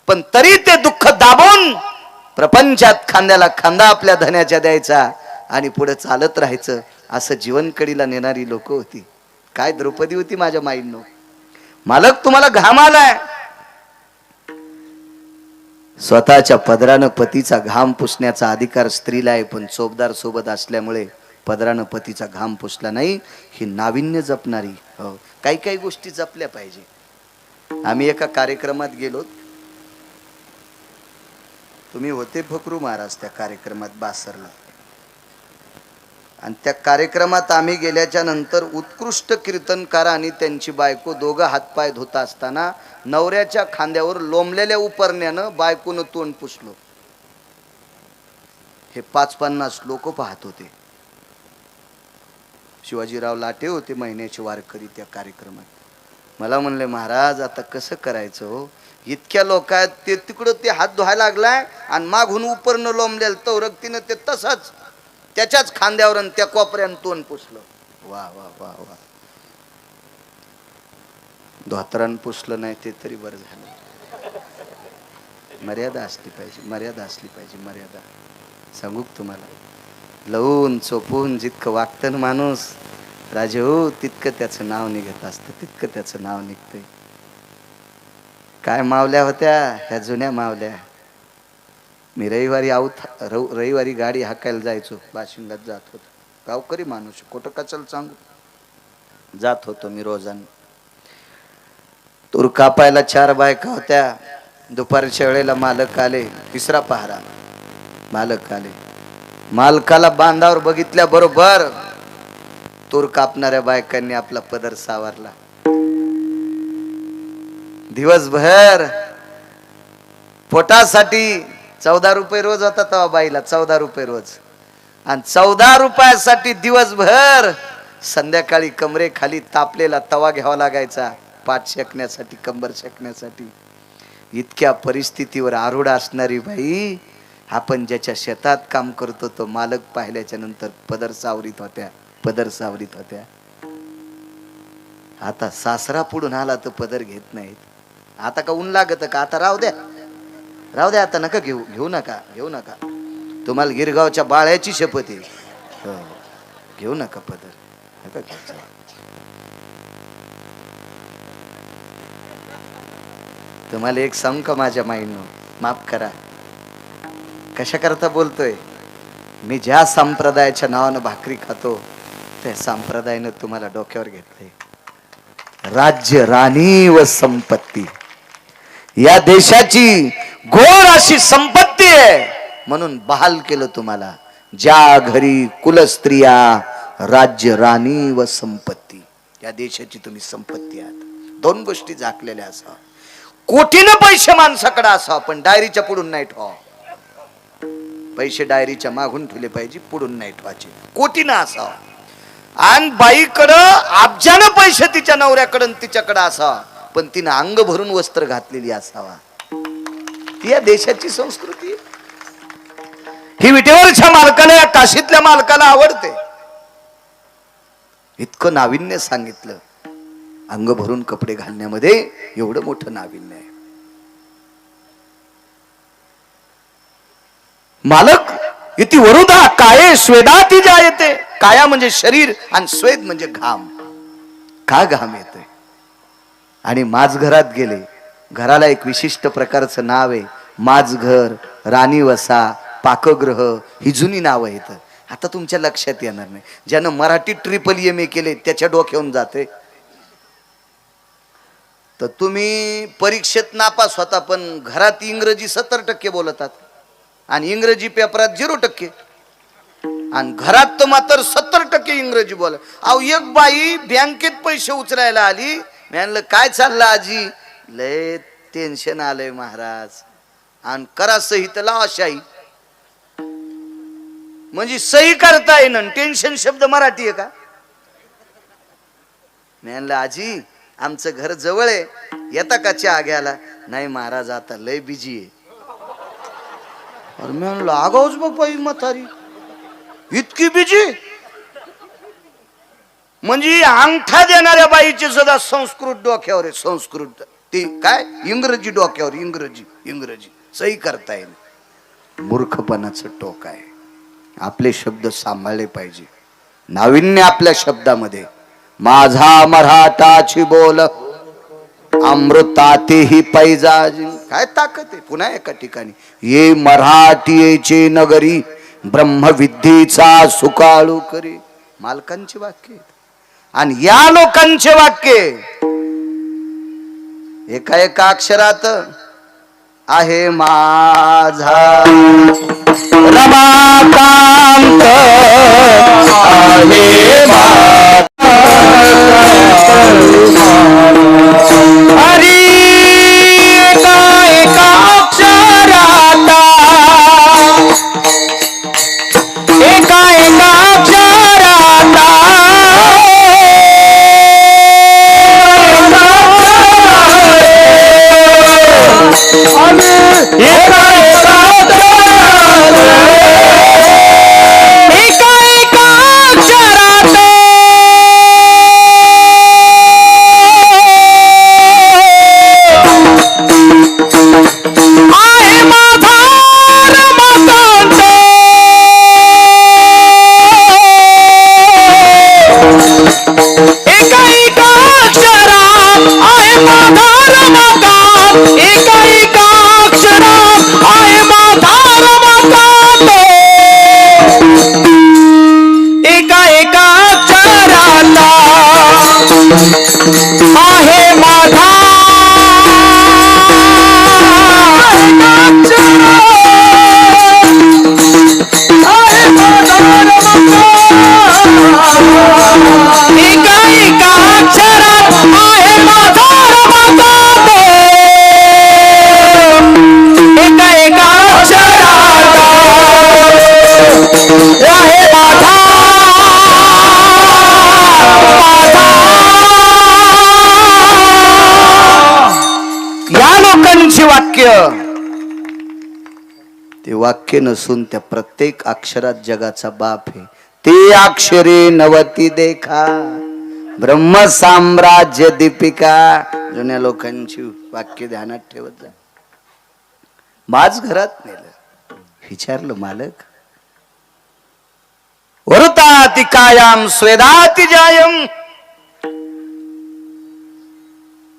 पण तरी ते दुःख दाबून प्रपंचात खांद्याला खांदा आपल्या धन्याच्या द्यायचा आणि पुढे चालत राहायचं. असं जीवनकडीला नेणारी लोक होती. काय द्रौपदी होती माझ्या माईंनो. मालक तुम्हाला घाम आलाय. स्वतःच्या पदरानं पतीचा घाम पुसण्याचा अधिकार स्त्रीला आहे. पण चोपदार सोबत असल्यामुळे पदरानं पतीचा घाम पुसला नाही. ही नाविन्य जपणारी. हो, काही काही गोष्टी जपल्या पाहिजे. आम्ही एका कार्यक्रमात गेलो. तुम्ही होते फकरू महाराज त्या कार्यक्रमात बासरला. आणि त्या कार्यक्रमात आम्ही गेल्याच्या नंतर उत्कृष्ट कीर्तनकार आणि त्यांची बायको दोघं हातपाय धुत असताना नवऱ्याच्या खांद्यावर लोंबलेल्या उपरण्यानं बायकोनं तोंड पुसलो. हे 50-50 लोक पाहत होते. शिवाजीराव लाटे होते महिन्याचे वारकरी त्या कार्यक्रमात. मला म्हणले महाराज आता कसं करायचं हो, इतक्या लोक आहेत, ते तिकडं ते हात धुवायला लागलाय आणि मागून उपरनं लोंबलेलं तवरक्तीनं ते तसंच त्याच्याच खांद्यावर त्या कोपऱ्यानं तोंड पुसलं. वा वा वा वा, धोतरान पुसलं नाही ते तरी बरं झालं. मर्यादा असली पाहिजे, मर्यादा असली पाहिजे, मर्यादा. सांगू तुम्हाला, लवून चोपून जितकं वागतं ना माणूस राजे हो, तितकं त्याचं नाव निघत असतं, तितकं त्याचं नाव निघतंय. काय मावल्या होत्या ह्या जुन्या मावल्या. मी रविवारी गाडी हाकायला जायचो, बाशिंगात जात होतो. गावकरी माणूस, खोटं कचल सांगू, जात होतो मी रोजानं. तूर कापायला 4 बायका होत्या. दुपारच्या वेळेला मालक आले, 3रा पहारा. मालक आले, मालकाला बांधावर बघितल्या बरोबर तूर कापणाऱ्या बायकांनी आपला पदर सावरला. दिवसभर पोटासाठी 14 रुपये रोज होता तेव्हा बाईला, 14 रुपये रोज. आणि 14 रुपयासाठी दिवसभर संध्याकाळी कमरे खाली तापलेला तवा घ्यावा लागायचा पाठ शेकण्यासाठी, कंबर शेकण्यासाठी. इतक्या परिस्थितीवर आरूढ असणारी बाई, आपण ज्याच्या शेतात काम करतो तो मालक पाहिल्याच्या नंतर पदर सावरीत होत्या, पदर सावरीत होत्या. आता सासरा पुढून आला तर पदर घेत नाहीत. आता का ऊन लागत का, आता राहू द्या, राहू द्या, आता नका घेऊ, घेऊ नका, घेऊ नका. तुम्हाला गिरगावच्या बाळ्याची शपथ आहे, घेऊ नका पदर, नका घ्यायचं. तुम्हाला एक सांगू का माझ्या माईंनो, माफ करा, कशा करता बोलतोय मी. ज्या संप्रदायाच्या नावानं भाकरी खातो त्या संप्रदायानं तुम्हाला डोक्यावर घेतलंय. राज्य, राणी व संपत्ती, या देशाची घोर अशी संपत्ती आहे म्हणून बहाल केलं तुम्हाला. ज्या घरी कुलस्त्रिया, राज्य, राणी व संपत्ती, या देशाची तुम्ही संपत्ती आहात. 2 गोष्टी झाकलेल्या असा. कोटीनं पैसे माणसाकडे असावं पण डायरीच्या पुढून नाही ठेवा. पैसे डायरीच्या मागून ठेवले पाहिजे, पुढून नाही ठेवायचे. कोटीनं असावं. आणि बाईकडं अब्जानं पैसे तिच्या नवऱ्याकडं तिच्याकडे असावा पण तिनं अंग भरून वस्त्र घातलेली असावा. ती या देशाची संस्कृती. ही विटेवरच्या मालकाला, या काशीतल्या मालकाला आवडते. इतकं नाविन्य सांगितलं. अंग भरून कपडे घालण्यामध्ये एवढं मोठं नाविन्य आहे. मालक इति वरुदा काये स्वेदाती जायते. काया म्हणजे शरीर आणि स्वेद म्हणजे घाम. का घाम येतोय. आणि माझघरात गेले, घराला एक विशिष्ट प्रकारचं नाव आहे. माझघर, राणीवसा, पाकगृह, ही जुनी नावं आहेत. आता तुमच्या लक्षात येणार नाही. ज्यानं मराठी MA केले त्याच्या डोक्यावरून जाते. तर तुम्ही परीक्षेत नापास होता पण घरात इंग्रजी 70% बोलतात आणि इंग्रजी पेपरात 0%. आणि घरात तर मात्र 70% इंग्रजी बोल. अहो एक बाई बँकेत पैसे उचलायला आली. मी म्हणलं काय चाललं आजी. लय टेन्शन आलंय महाराज. आणि करा सही तर लावा शाही. म्हणजे सही करता येईन. टेन्शन शब्द मराठी आहे का. मी म्हणलं आजी आमचं घर जवळ आहे, येता का चहा घ्यायला. नाही महाराज आता लय बिजी आहे. अरे मी म्हणलं आगाऊच बाई म्हातारी इतकी बिजी. म्हणजे अंगठा देणाऱ्या बाईचे सुद्धा संस्कृत डोक्यावर आहे. संस्कृत ती काय इंग्रजी डोक्यावर. इंग्रजी सही करता येईल. मूर्खपणाचं टोक आहे. आपले शब्द सांभाळले पाहिजे. नाविन्य आपल्या शब्दामध्ये. माझा मराठाची बोल अमृतातेही पैजा. काय ताकद आहे. पुन्हा एका ठिकाणी ये मराठीचे नगरी ब्रह्मविद्येचा सुकाळू करी. मालकांची वाक्य आणि या लोकांचे वाक्य एका अक्षरात आहे. माझा रमाकांत आहे हरी एका अक्षरात एका अक्षरात एका एका अक्षरात आहे माझा रमाकांत, एका एका अक्षरात आहे माझा रमाकांत, एका एका अक्षरात आहे माझा एका एका अक्षरात आहे माझा रमाकांत, एका एका अक्षरात आहे माझा या लोकांची वाक्य ते वाक्य नसून त्या प्रत्येक अक्षरात जगाचा बाप आहे. ते अक्षरे नवती देखा ब्रह्म साम्राज्य दीपिका. जुन्या लोकांची वाक्य ध्यानात ठेवत जा. माझ घरात नेलं, विचारलं मालक वरुताति कायाम स्वेदाति जायम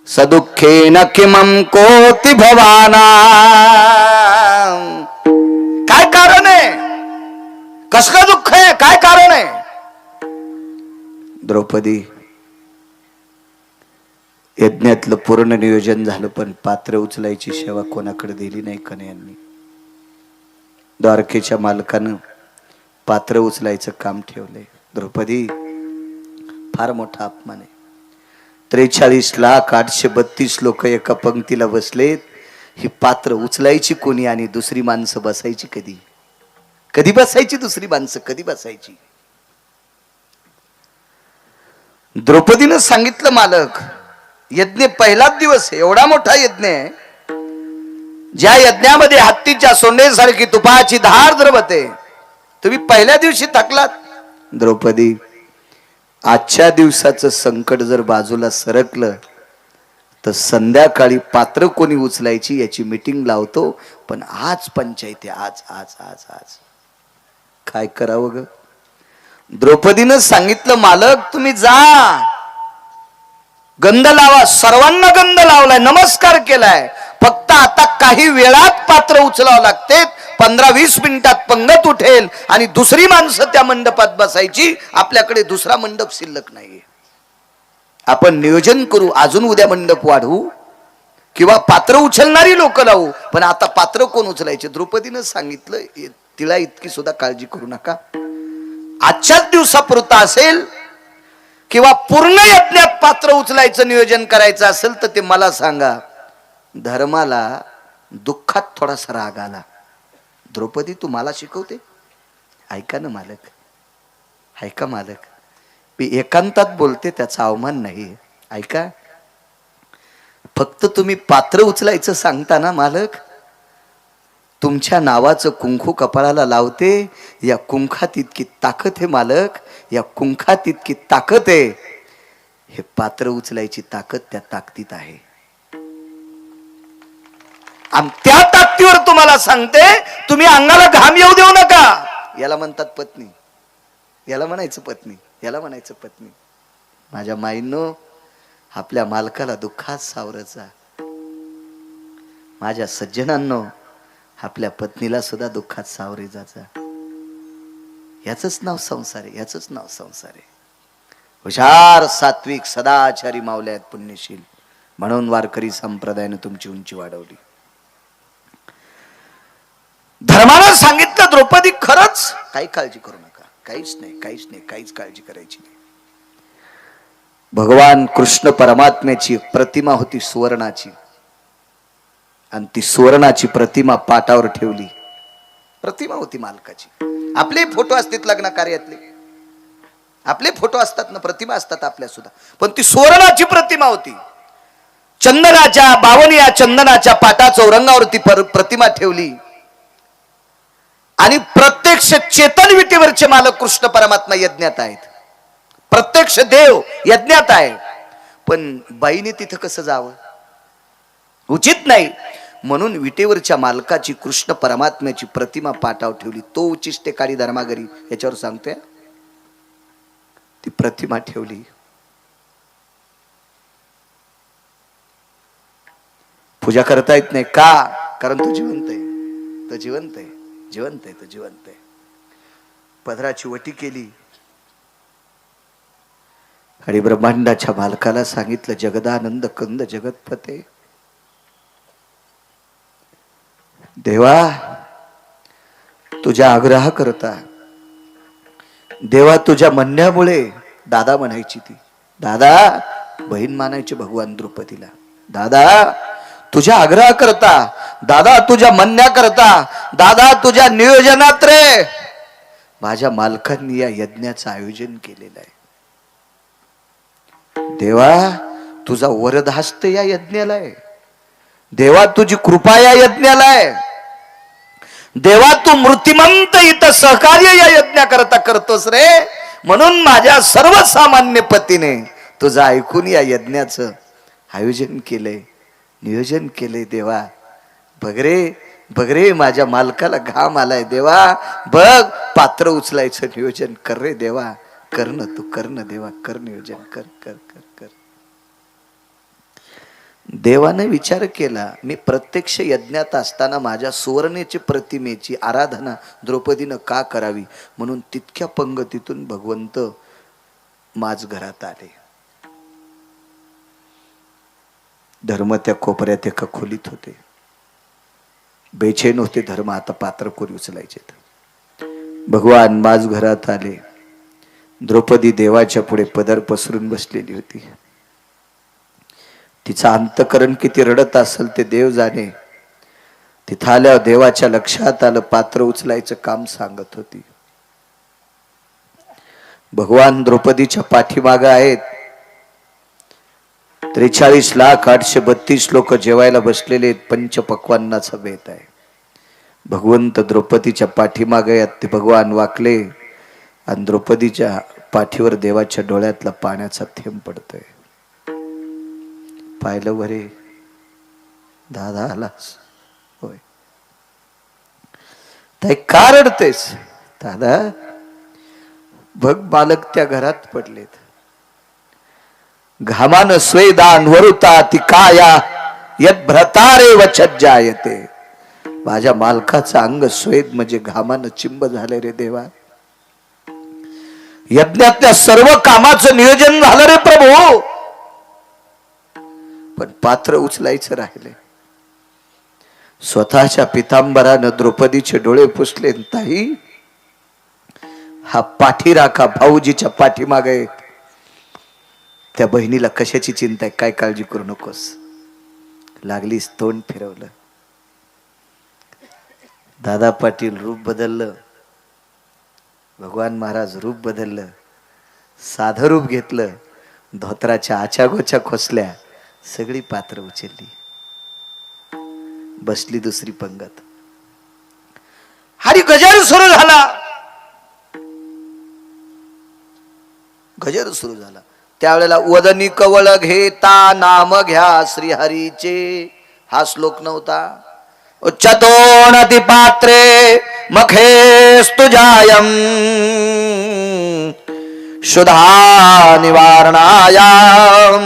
सदुःखेन किमं कोति भवाना. काय कारण आहे? कसलं दुःख आहे? काय कारण आहे? द्रौपदी, यज्ञातलं पूर्ण नियोजन झालं पण पात्र उचलायची सेवा कोणाकडे दिली नाही कन्यांनी. द्वारकेच्या मालकानं पात्र उचलायचं काम ठेवलंय. द्रौपदी, फार मोठा अपमान आहे. 43,832 लोक एका पंक्तीला बसलेत. ही पात्र उचलायची कोणी आणि दुसरी माणसं बसायची कधी? कधी बसायची दुसरी माणसं? कधी बसायची? द्रौपदीनं सांगितलं मालक, यज्ञ पहिलाच दिवस आहे, एवढा मोठा यज्ञ आहे, ज्या यज्ञामध्ये हत्तीच्या सोंडेसारखी तुपाची धार द्रवते, तुम्ही पहिल्या दिवशी थकलात. द्रौपदी, आजच्या दिवसाचं संकट जर बाजूला सरकलं तर संध्याकाळी पात्र कोणी उचलायची याची मीटिंग लावतो. पण आज पंचायती, आज आज आज आज काय करावं ग? द्रौपदीनं सांगितलं मालक, तुम्ही जा, गंध लावा. सर्वांना गंध लावलाय, नमस्कार केलाय, फक्त आता काही वेळात पात्र उचलावं लागते. 15-20 मिनिटात पंगत उठेल आणि दुसरी माणसं त्या मंडपात बसायची. आपल्याकडे दुसरा मंडप शिल्लक नाहीये. आपण नियोजन करू, अजून उद्या मंडप वाढवू किंवा पात्र उचलणारी लोक लावू. पण आता पात्र कोण उचलायचे? द्रौपदीनं सांगितलं, तिला इतकी सुद्धा काळजी करू नका. आजच्याच दिवसापुरता असेल किंवा पूर्ण यज्ञात पात्र उचलायचं नियोजन करायचं असेल तर ते मला सांगा. धर्माला दुःखात थोडासा राग आला. द्रौपदी, तू मला शिकवते? ऐका ना मालक, ऐका मालक, मी एकांतात बोलते, त्याचा अवमान नाही. ऐका, फक्त तुम्ही पात्र उचलायचं सांगता ना मालक, तुमच्या नावाचं कुंकू कपाळाला लावते. या कुंखात इतकी ताकद आहे मालक, या कुंखात इतकी ताकद आहे. हे पात्र उचलायची ताकद त्या ताकदीत आहे. आणि त्या ताकदीवर तुम्हाला सांगते, तुम्ही अंगाला घाम येऊ देऊ नका. याला म्हणतात पत्नी, याला म्हणायचं पत्नी, याला म्हणायचं पत्नी. माझ्या माईंनो, आपल्या मालकाला दुःखात सावरायचा. माझ्या सज्जनांनो, आपल्या पत्नीला सुद्धा दुःखात सावरे जायचा. याच नाव संसार आहे, याच नाव संसार आहे. हुशार, सात्विक, सदाचारी मावल्या आहेत, पुण्यशील. म्हणून वारकरी संप्रदायाने तुमची उंची वाढवली. धर्मानं सांगितलं, द्रौपदी खरंच काही काळजी करू नका. काहीच नाही, काहीच नाही, काहीच काळजी करायची नाही. भगवान कृष्ण परमात्म्याची प्रतिमा होती सुवर्णाची, आणि ती सुवर्णाची प्रतिमा पाटावर ठेवली. प्रतिमा होती मालकाची. आपले फोटो असतात लग्न कार्यातले, आपले फोटो असतात ना, प्रतिमा असतात आपल्या सुद्धा, पण ती सुवर्णाची प्रतिमा होती. चंदनाच्या, बावनिया चंदनाच्या पाटा चौरंगावरती प्रतिमा ठेवली. आणि प्रत्यक्ष चेतन विटेवरचे मालक कृष्ण परमात्मा यज्ञात आहेत. प्रत्यक्ष देव यज्ञात आहे. पण बाईने तिथं कसं जावं? उचित नाही. म्हणून विटेवरच्या मालकाची कृष्ण परमात्म्याची प्रतिमा पाटावर ठेवली. तो उचिष्टे काळी धर्मागरी, याच्यावर सांगतोय. ती प्रतिमा ठेवली. पूजा करता येत नाही का? कारण तो जिवंत आहे, तो जिवंत आहे, जिवंत आहे, तो जिवंत आहे. पदराची वटी केली आणि ब्रह्मांडाच्या मालकाला सांगितलं, जगदानंद कंद जगतपते, देवा तुझ्या आग्रह करता, देवा तुझ्या म्हणण्यामुळे, दादा म्हणायची ती, दादा बहीण मानायची भगवान द्रौपदीला, दादा तुझ्या आग्रह करता, दादा तुझ्या म्हणण्या करता, दादा तुझ्या नियोजनात रे माझ्या मालकांनी या यज्ञाचं आयोजन केलेलं आहे. देवा तुझा वरदहस्त या यज्ञाला आहे, देवा तुझी कृपा या यज्ञाला आहे, देवा तू मूर्तिमंत इथं सहकार्य या यज्ञाकरता करतोस रे, म्हणून माझ्या सर्वसामान्य पतीने तुझं ऐकून या यज्ञाचं आयोजन केलंय, नियोजन केलंय. देवा बघ रे, बघ रे माझ्या मालकाला घाम आलाय, देवा बघ पात्र उचलायचं नियोजन कर रे देवा, कर ना तू, कर ना देवा, कर नियोजन, कर कर कर कर. देवाने विचार केला, मी प्रत्यक्ष यज्ञात असताना माझ्या सुवर्णेची प्रतिमेची आराधना द्रौपदीनं का करावी, म्हणून तितक्या पंगतीतून भगवंत माझ घरात आले. धर्म त्या कोपऱ्यात एका खोलीत होते, बेचैन होते धर्म, आता पात्र कोणी उचलायचे. भगवान माझ घरात आले. द्रौपदी देवाच्या पुढे पदर पसरून बसलेली होती. तिचं अंतकरण किती रडत असेल ते देव जाणे. तिथं आल्यावर देवाच्या लक्षात आलं, पात्र उचलायचं काम सांगत होती. भगवान द्रौपदीच्या पाठीमागे आहेत. 43,832 लोक जेवायला बसलेले आहेत. पंचपक्वान्नाचा बेत आहे. भगवंत द्रौपदीच्या पाठीमागे आहेत. ते भगवान वाकले आणि द्रौपदीच्या पाठीवर देवाच्या डोळ्यातला पाण्याचा थेंब पडतोय. पाहिलं वरे, दादा आलास होय, ताई का रडतेस? दादा बघ बालक त्या घरात पडलेत, घामान स्वेदान वरुता ती काया यद भ्रतारे वचज्जायते. माझ्या मालकाचं अंग स्वेद म्हणजे घामानं चिंब झाले रे देवा. यज्ञातल्या सर्व कामाचं नियोजन झालं रे प्रभू, पण पात्र उचलायचं राहिले. स्वतःच्या पितांबरानं द्रौपदीचे डोळे पुसले. ताई हा पाठीराखा भाऊजीच्या पाठीमागे, त्या बहिणीला कशाची चिंता आहे, काय काळजी करू नकोस. लागलीस तोंड फिरवलं. दादा पाटील रूप बदललं, भगवान महाराज रूप बदललं, साधं रूप घेतलं, धोत्राच्या आचागोच्या खोसल्या, सगळी पात्र उचलली. बसली दुसरी पंगत. हरी गजर सुरू झाला. गजर सुरू झाला. त्यावेळेला वदनी कवळ घेता नाम घ्या श्रीहरीचे, हा श्लोक नव्हता. उच्चतोनति पात्रे मखेस्तुजायम शुद्धा निवारणायाम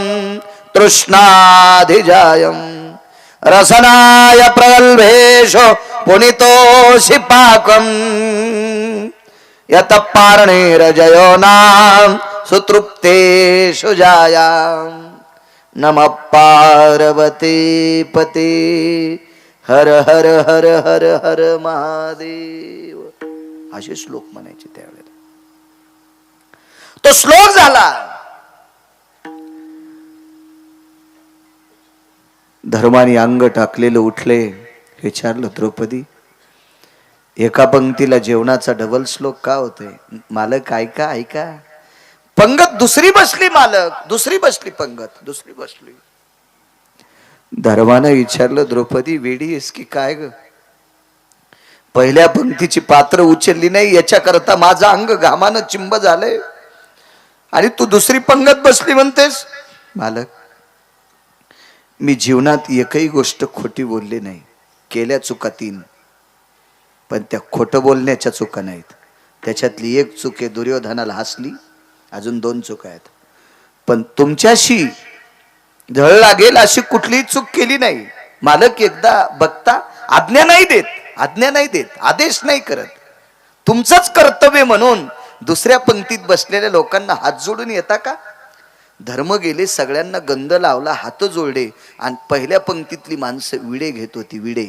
तृष्णाधिजायम रसनाय प्रगल्भेषु पुनितोषि पाकम यत पारणेरजयो नाम सुतृप्तेषु जायाम. नमः पार्वती पते हर हर हर हर हर महादेव. असे श्लोक म्हणायचे त्यावेळेला. तो श्लोक झाला. धर्माने अंग टाकलेलं उठले. विचारलं द्रौपदी, एका पंक्तीला जेवणाचा डबल श्लोक का होतोय? मालक ऐका ऐका. पंगत दुसरी बसली, मालक दुसरी बसली, पंगत दुसरी बसली. धर्मानं विचारलं, द्रौपदी वेडी आहेस की काय ग? पहिल्या पंक्तीची पात्र उचलली नाही याच्याकरता माझं अंग घामानं चिंब झालंय आणि तू दुसरी पंगत बसली म्हणतेस? मालक मी जीवनात एकही गोष्ट खोटी बोलली नाही. केल्या चुका 3, पण त्या खोटं बोलण्याच्या चुका नाहीत. त्याच्यातली एक चूक आहे, दुर्योधनाला हसली अजून 2 चुका आहेत. पण तुमच्याशी झळ लागेल अशी कुठलीही चूक केली नाही. मालक एकदा बघता, आज्ञा नाही देत, आदेश नाही करत. तुमचंच कर्तव्य म्हणून दुसऱ्या पंक्तीत बसलेल्या लोकांना हात जोडून येता का? धर्म गेले, सगळ्यांना गंध लावला, हात जोडले, आणि पहिल्या पंक्तीतली माणसं विडे घेत होती. विडे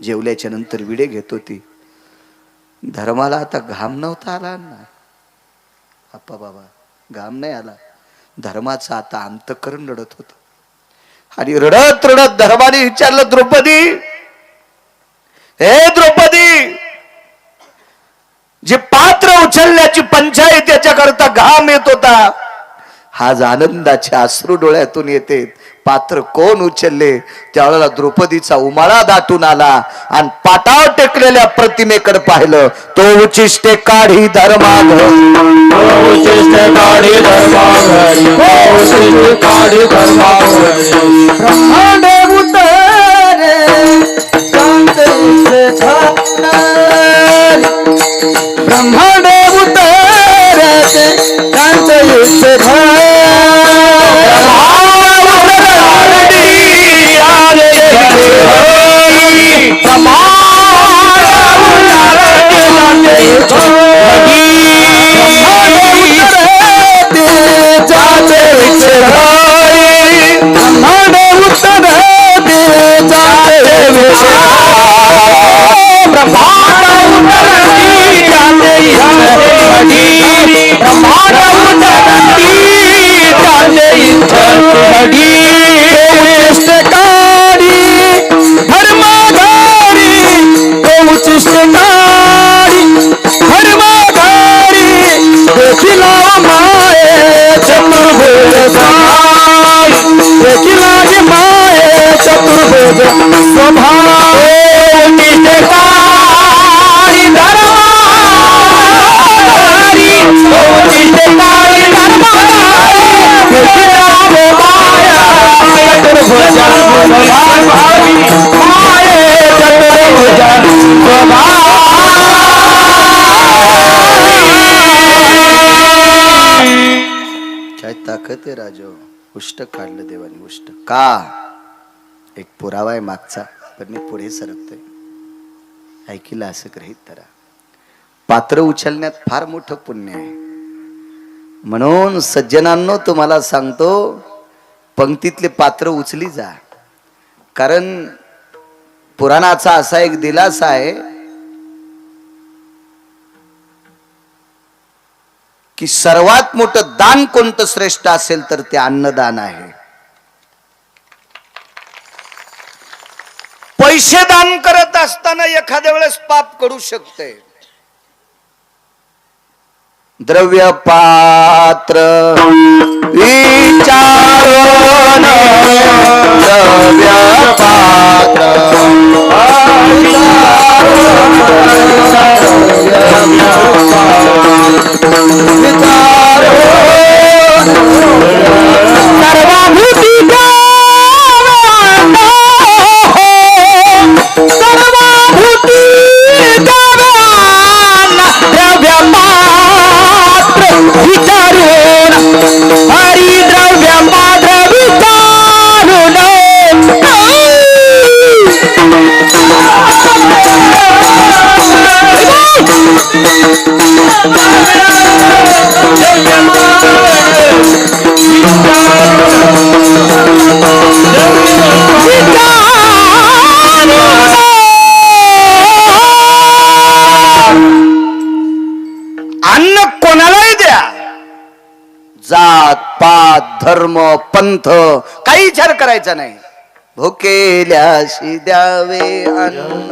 जेवल्याच्या नंतर विडे घेत होती. धर्माला आता घाम नव्हता आला ना अप्पा बाबा, घाम नाही आला. धर्माचं आता अंतःकरण रडत होत. आणि रडत रडत धर्माने विचारलं, द्रौपदी, हे द्रौपदी, जे पात्र उचलण्याची पंचायत त्याच्याकरता घाम येत होता, आज आनंदाचे अश्रू डोळ्यातून येते. पात्र कोण उचलले? त्यावेळेला द्रौपदीचा उमाळा दाटून आला आणि पाटावर टेकलेल्या प्रतिमेकडे पाहिलं. तो उचिष्टे काढी धर्माघरी, ब्रह्मांड उतरे शांतीचे धार, ब्रह्मांड उतरे शांतीचे धार. काय ताकद आहे राजो. उष्ट काढलं देवाने, उष्ट का? एक पुरावा आहे मागचा, पण मी पुढे सरकतोय, ऐकिला असं ग्रहित करा. पात्र उचलण्यात फार मोठं पुण्य आहे. म्हणून सज्जनांनो, तुम्हाला सांगतो, पंक्तीतले पात्र उचली जा. कारण पुराणाचा असा एक दिलासा आहे की सर्वात मोठं दान कोणतं श्रेष्ठ असेल तर ते अन्नदान आहे. पैसे दान करत असताना एखाद्या वेळेस पाप करू शकते. द्रव्य पात्र विचारून, द्रव्य पात्र सर्वाभूती सर्वाभूती द्रव्य पात्र विचारून, हरी द्रव्य पात्र विचारून. अन्न कोणालाही द्या, जात पात धर्म पंथ काही विचार करायचा नाही. भुकेल्याशी द्यावे अन्न,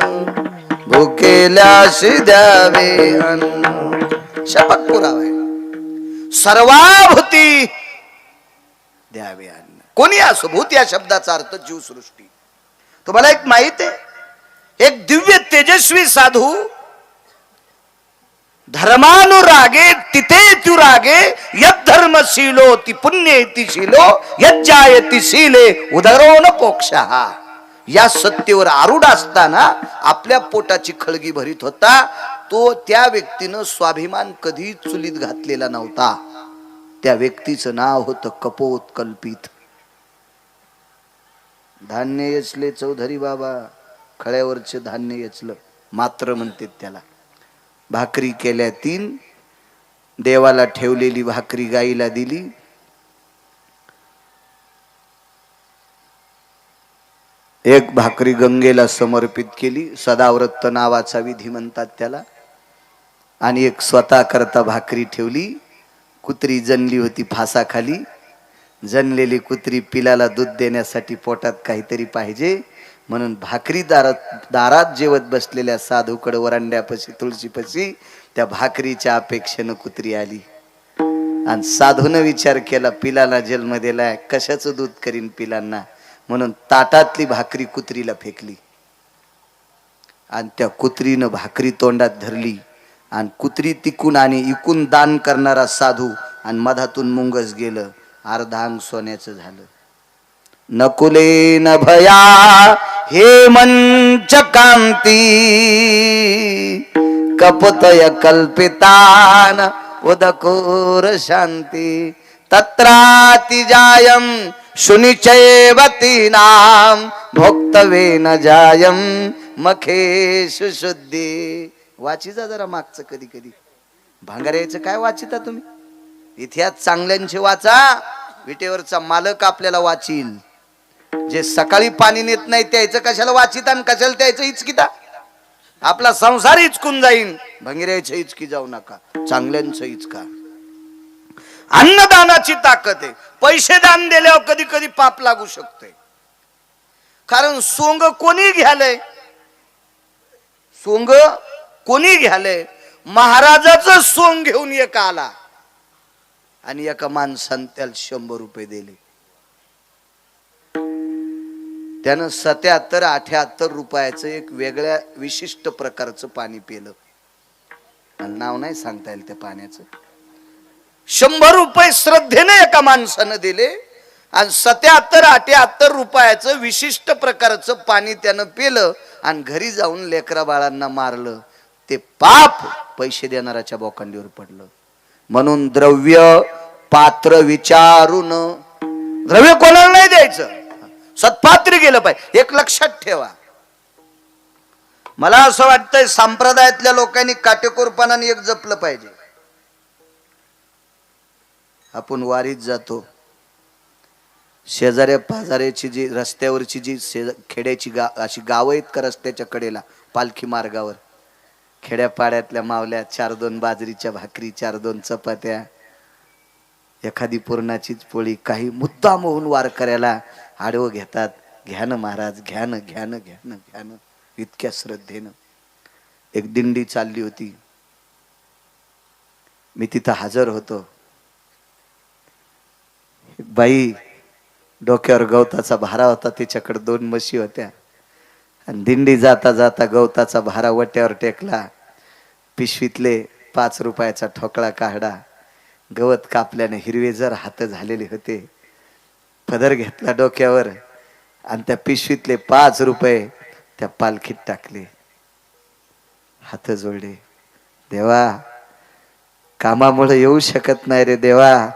भुकेल्याशी द्यावे अन्न. शपथ पुरावा आहे. सर्वाभूती द्यावे अन्न. कोणी असो, भूत या शब्दाचा अर्थ जीवसृष्टी. तुम्हाला एक माहित आहे, एक दिव्य तेजस्वी साधू धर्मानुरागे तिथे तुरागे, यद धर्मशीलो ती पुण्येति शीलो, यज्जायति शीले उदरो न पोक्षः. या सत्तेवर आरूढ असताना आपल्या पोटाची खळगी भरीत होता तो त्या व्यक्तीनं स्वाभिमान कधी चुलीत घातलेला नव्हता. त्या व्यक्तीचं नाव होतं कपोत कल्पित. धान्य येचले चौधरी बाबा, खळ्यावरचे धान्य येचलं मात्र म्हणते त्याला. भाकरी केल्या 3, देवाला ठेवलेली भाकरी गाईला दिली. एक भाकरी गंगेला समर्पित केली, सदाव्रत नावाचा विधी म्हणतात त्याला. आणि एक स्वतः करता भाकरी ठेवली. कुत्री जनली होती फासाखाली. जनलेली कुत्री पिलाला दूध देण्यासाठी पोटात काहीतरी पाहिजे म्हणून भाकरी दारात जेवत बसलेल्या साधूकडे वरांड्यापाशी तुळशीपाशी त्या भाकरीच्या अपेक्षेनं कुत्री आली. आणि साधूनं विचार केला, पिलाला जन्म दिलाय, कशाचं दूध करीन पिलांना, म्हणून ताटातली भाकरी कुत्रीला फेकली. आणि त्या कुत्रीनं भाकरी तोंडात धरली. आणि कुत्री तिकून आणि इकून दान करणारा साधू आणि मधातून मुंगस गेलं. अर्धा अंग सोन्याचं झालं. नकुले न भया हे मंच कांती, कपतय कल्पितान उदकोर शांती. तत्राति जायम शुनिचैवती नाम, भोक्तवे न जायम मखेश शुद्धी. वाचिता जरा मागचं कधी कधी. भांगाऱ्याचं काय वाचिता तुम्ही? इतिहास चांगल्यांचे वाचा. विटेवरचा मालक आपल्याला वाचील. जे सकाळी पाणी नेत नाही त्याचं कशाला वाचिता आणि कशाला त्याचं हिचकिता? आपला संसार हिचकून जाईन. भंगिऱ्याचं हिचकी जाऊ नका, चांगल्यांचं हिचका. अन्नदानाची ताकद आहे. पैसे दान दिल्यावर कधी कधी पाप लागू शकते. कारण सोंग कोणी घ्यालय? सोंग कोणी घ्यालय? महाराजाचं सोंग घेऊन एक आला आणि एका माणसाने त्याला 100 रुपये दिले. त्यानं 77-78 रुपयाचं एक वेगळ्या विशिष्ट प्रकारचं पाणी पिलं. नाव नाही सांगता येईल त्या पाण्याचं. 100 रुपये श्रद्धेने एका माणसानं दिले आणि 77-78 रुपयाचं विशिष्ट प्रकारचं पाणी त्यानं पिलं आणि घरी जाऊन लेकरा बाळांना मारलं. ते पाप पैसे देणाऱ्याच्या बोकांडीवर पडलं. म्हणून द्रव्य पात्र विचारून, द्रव्य कोणाला नाही द्यायचं, सत्पात्री गेलं पाहिजे. एक लक्षात ठेवा. मला असं वाटतंय संप्रदायातल्या लोकांनी काटेकोरपणाने एक जपलं पाहिजे. आपण वारीत जातो, शेजाऱ्या पाजाऱ्याची जी रस्त्यावरची जी खेड्याची अशी गावं आहेत का रस्त्याच्या कडेला पालखी मार्गावर, खेड्यापाड्यातल्या मावल्या 4-2 बाजरीच्या भाकरी, 4-2 चपात्या, एखादी पुरणाचीच पोळी, काही मुद्दाम होऊन वारकऱ्याला आडवं घेतात. घ्या ना महाराज, घ्या ना, घ्या ना, घ्या ना, घ्या ना, इतक्या श्रद्धेनं. एक दिंडी चालली होती, मी तिथं हजर होतो. बाई डोक्यावर गवताचा भारा होता, तिच्याकडे 2 म्हशी होत्या आणि दिंडी जाता जाता गवताचा भारा वट्यावर टेकला. पिशवीतले 5 रुपयाचा ठोकळा काढा. गवत कापल्याने हिरवे जर हात झालेले होते. पदर घेतला डोक्यावर आणि त्या पिशवीतले 5 रुपये त्या पालखीत टाकले. हात जोडले. देवा, कामामुळे येऊ शकत नाही रे देवा,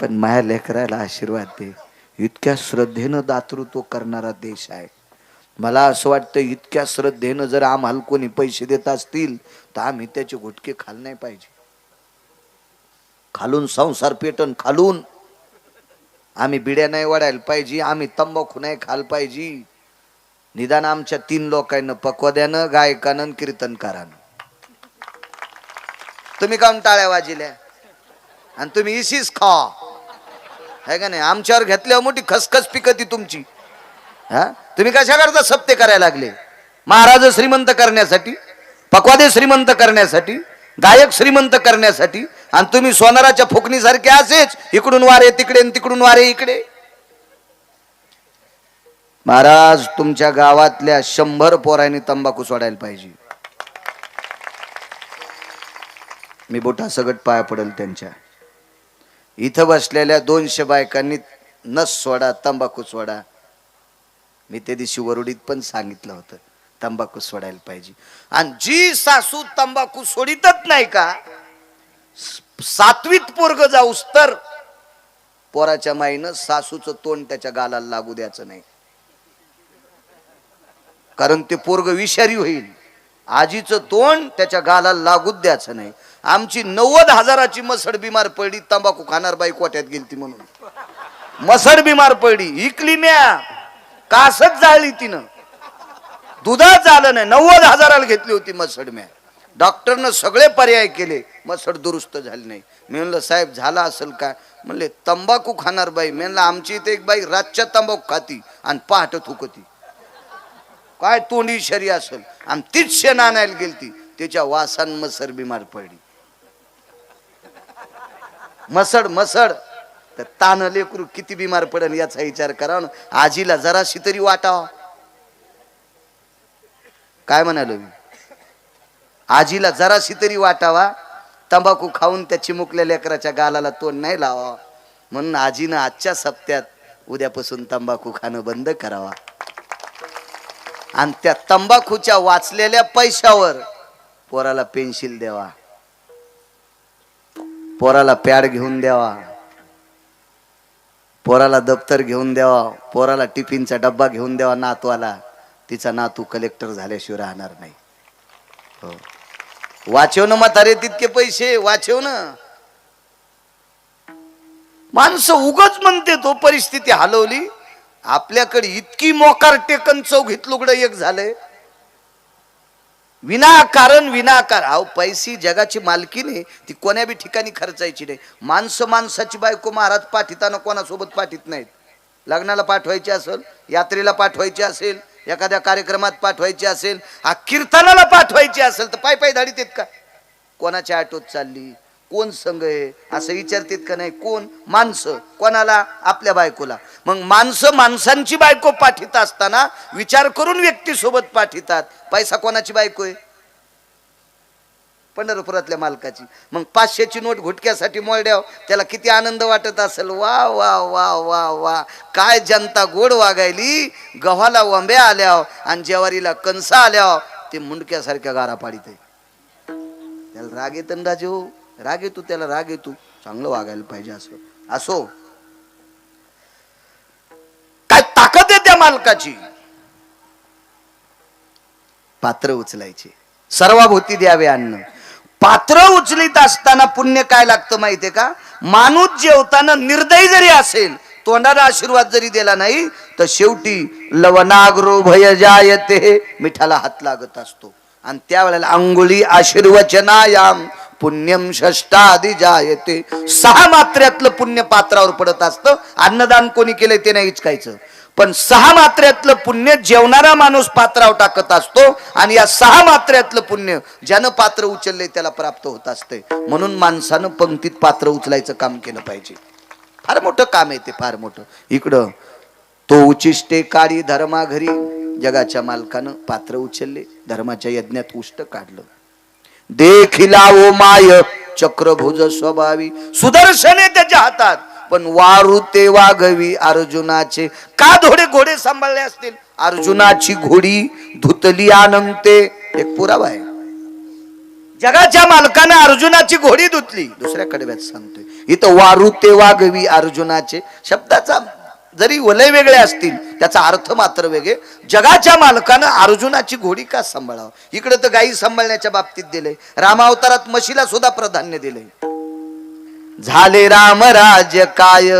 पण माझ्या लेकराला आशीर्वाद दे. इतक्या श्रद्धेनं दातृत्व करणारा देश आहे. मला असं वाटतं इतक्या श्रद्धेनं जर आम्हाला कोणी पैसे देत असतील तर आम्ही त्याचे गुटके खाल नाही पाहिजे. खालून संसार पेटन, खालून आम्ही बिड्या नाही वाढायला पाहिजे, आम्ही तंबाखू नाही खाल पाहिजे. निदान आमच्या 3 लोकांना पक्वाद्यानं, गायकानं, कीर्तनकारानं. तुम्ही काऊन टाळ्या वाजिल्या आणि तुम्ही इशीच खा है का नाही? आमच्यावर घेतल्यावर मोठी खसखस पिकती तुमची. हा, तुम्ही कशा करता सप्ते करायला लागले? महाराज श्रीमंत करण्यासाठी, पक्वादे श्रीमंत करण्यासाठी, गायक श्रीमंत करण्यासाठी, आणि तुम्ही सोनाराच्या फुकणीसारखे असेच इकडून वारे तिकडे आणि तिकडून वारे इकडे. महाराज तुमच्या गावातल्या 100 पोरांनी तंबाखू सोडायला पाहिजे. मी बोटा सगट पाया पडेल त्यांच्या. इथं बसलेल्या 200 बायकांनी नस सोडा, तंबाखू सोडा. मी त्या दिवशी वरुडीत पण सांगितलं होतं तंबाखू सोडायला पाहिजे. आणि जी सासू तंबाखू सोडितच नाही का, 7वीत पोरग जाऊस तर पोराच्या माईनं सासूचं तोंड त्याच्या गालाला लागू द्यायचं नाही, कारण ते पोरग विषारी होईल. आजीचं तोंड त्याच्या गालाला लागूच द्यायचं नाही. आमची 90,000ची मसड बिमार पडली, तंबाखू खाणार बाई कोट्यात गेलती म्हणून मसड बिमार पडली, इकली म्या, कासच जाळली तिनं, दुधाच आलं नाही. 90,000ला घेतली होती मसड म्या. डॉक्टरनं सगळे पर्याय केले, मसड दुरुस्त झाली नाही. मी म्हणलं साहेब झाला असेल काय? म्हणले तंबाखू खाणार बाई. मी म्हणलं आमची इथे एक बाई रातच्या तंबाखू खाती आणि पहाट थुकती, काय तोंडी शरी असेल. आणि तीच शेण आणायला गेलती, त्याच्या वासान मसर बिमार पडली. मसड मसड तर तान लेकरू किती बिमार पडेल याचा विचार करा ना. आजीला जराशी तरी वाटावा. काय म्हणालो मी? आजीला जराशी तरी वाटावा. तंबाखू खाऊन त्या चिमुकल्या लेकराच्या गालाला तोंड नाही लावा. म्हणून आजीनं आजच्या सप्त्यात उद्यापासून तंबाखू खाणं बंद करावा. आणि त्या तंबाखूच्या वाचलेल्या पैशावर पोराला पेन्सिल द्यावा, पोराला पॅड घेऊन द्यावा, पोराला दप्तर घेऊन द्यावा, पोराला टिफिनचा डब्बा घेऊन द्यावा. नातवाला, तिचा नातू कलेक्टर झाल्याशिवाय राहणार नाही. हो, वाचव ना म्हातारे तितके पैसे, वाचव ना. माणसं उगच म्हणते तो परिस्थिती हलवली. आपल्याकडे इतकी मोकार टेकन चौघीत लुगडं एक झालंय विनाकारण विनाकार. अहो पैसी जगाची मालकी नाही, ती कोण्या बी ठिकाणी खर्चायची नाही. माणसं माणसाची बायको महाराज पाठीताना कोणासोबत पाठीत नाहीत. लग्नाला पाठवायची असेल, यात्रेला पाठवायची असेल, एखाद्या कार्यक्रमात पाठवायची असेल, कीर्तनाला पाठवायची असेल तर पाय पाय धाडीत आहेत का? कोणाच्या ऑटोत चालली, कोण संघ आहे असं विचारतात का नाही? कोण? माणसं. कोणाला? आपल्या बायकोला. मग माणसं माणसांची बायको पाठीत असताना विचार करून व्यक्ती सोबत पाठीतात. पैसा कोणाची बायको आहे? पंढरपुरातल्या मालकाची. मग 500ची नोट घुटक्यासाठी मोडल्याव त्याला किती आनंद वाटत असेल. वा वा वा वा वा, काय जनता गोड वागायली. गव्हाला वंब्या आल्याव आणि ज्वारीला कणसा आल्याव ते मुंडक्यासारख्या गारा पाडीत आहे. त्याला राग येत ना राजू, राग येतो त्याला, राग येतो. चांगलं वागायला पाहिजे. असं असो, काय ताकद आहे त्या मालकाची. पात्र उचलायचे, सर्वाभोवती द्यावे अन्न. पात्र उचलीत असताना पुण्य काय लागतं माहितीये का? माणूस जेवताना निर्दयी जरी असेल, तोंडाला आशीर्वाद जरी दिला नाही, तर शेवटी लवनाग्रो भय जायते, मिठाला हात लागत असतो. आणि त्यावेळेला अंगुली आशीर्वचनायाम पुण्यम षष्टादि जायते. 6 मात्र्यातलं पुण्य पात्रावर पडत असतं. अन्नदान कोणी केलंय ते नाही इचकायचं, पण 6 मात्र्यातलं पुण्य जेवणारा माणूस पात्रावर टाकत असतो. आणि या 6 मात्र्यातलं पुण्य ज्यानं पात्र उचलले त्याला प्राप्त होत असते. म्हणून माणसानं पंक्तीत पात्र उचलायचं काम केलं पाहिजे. फार मोठं काम आहे ते, फार मोठं. इकडं तो उचिष्टे काळी धर्मा घरी, जगाच्या मालकानं पात्र उचलले, धर्माच्या यज्ञात उष्ट काढलं. देखिला ओ माय चक्रभुज स्वभावी, सुदर्शने त्याच्या हातात, पण वारू ते वाघवी अर्जुनाचे. का घोडे सांभाळले असतील? अर्जुनाची घोडी धुतली आनंते. एक पुरावा आहे. जगाच्या मालकानं अर्जुनाची घोडी धुतली. दुसऱ्या कडव्यात सांगतोय, इथं वारू ते वाघवी अर्जुनाचे शब्दाचा जरी वलय वेगळे असतील, त्याचा अर्थ मात्र वेगळे. जगाच्या मालकानं अर्जुनाची घोडी का सांभाळावं? इकडे तर गायी सांभाळण्याच्या बाबतीत दिलंय. रामावतारात म्हशीला सुद्धा प्राधान्य दिलंय. झाले राम राज्य काय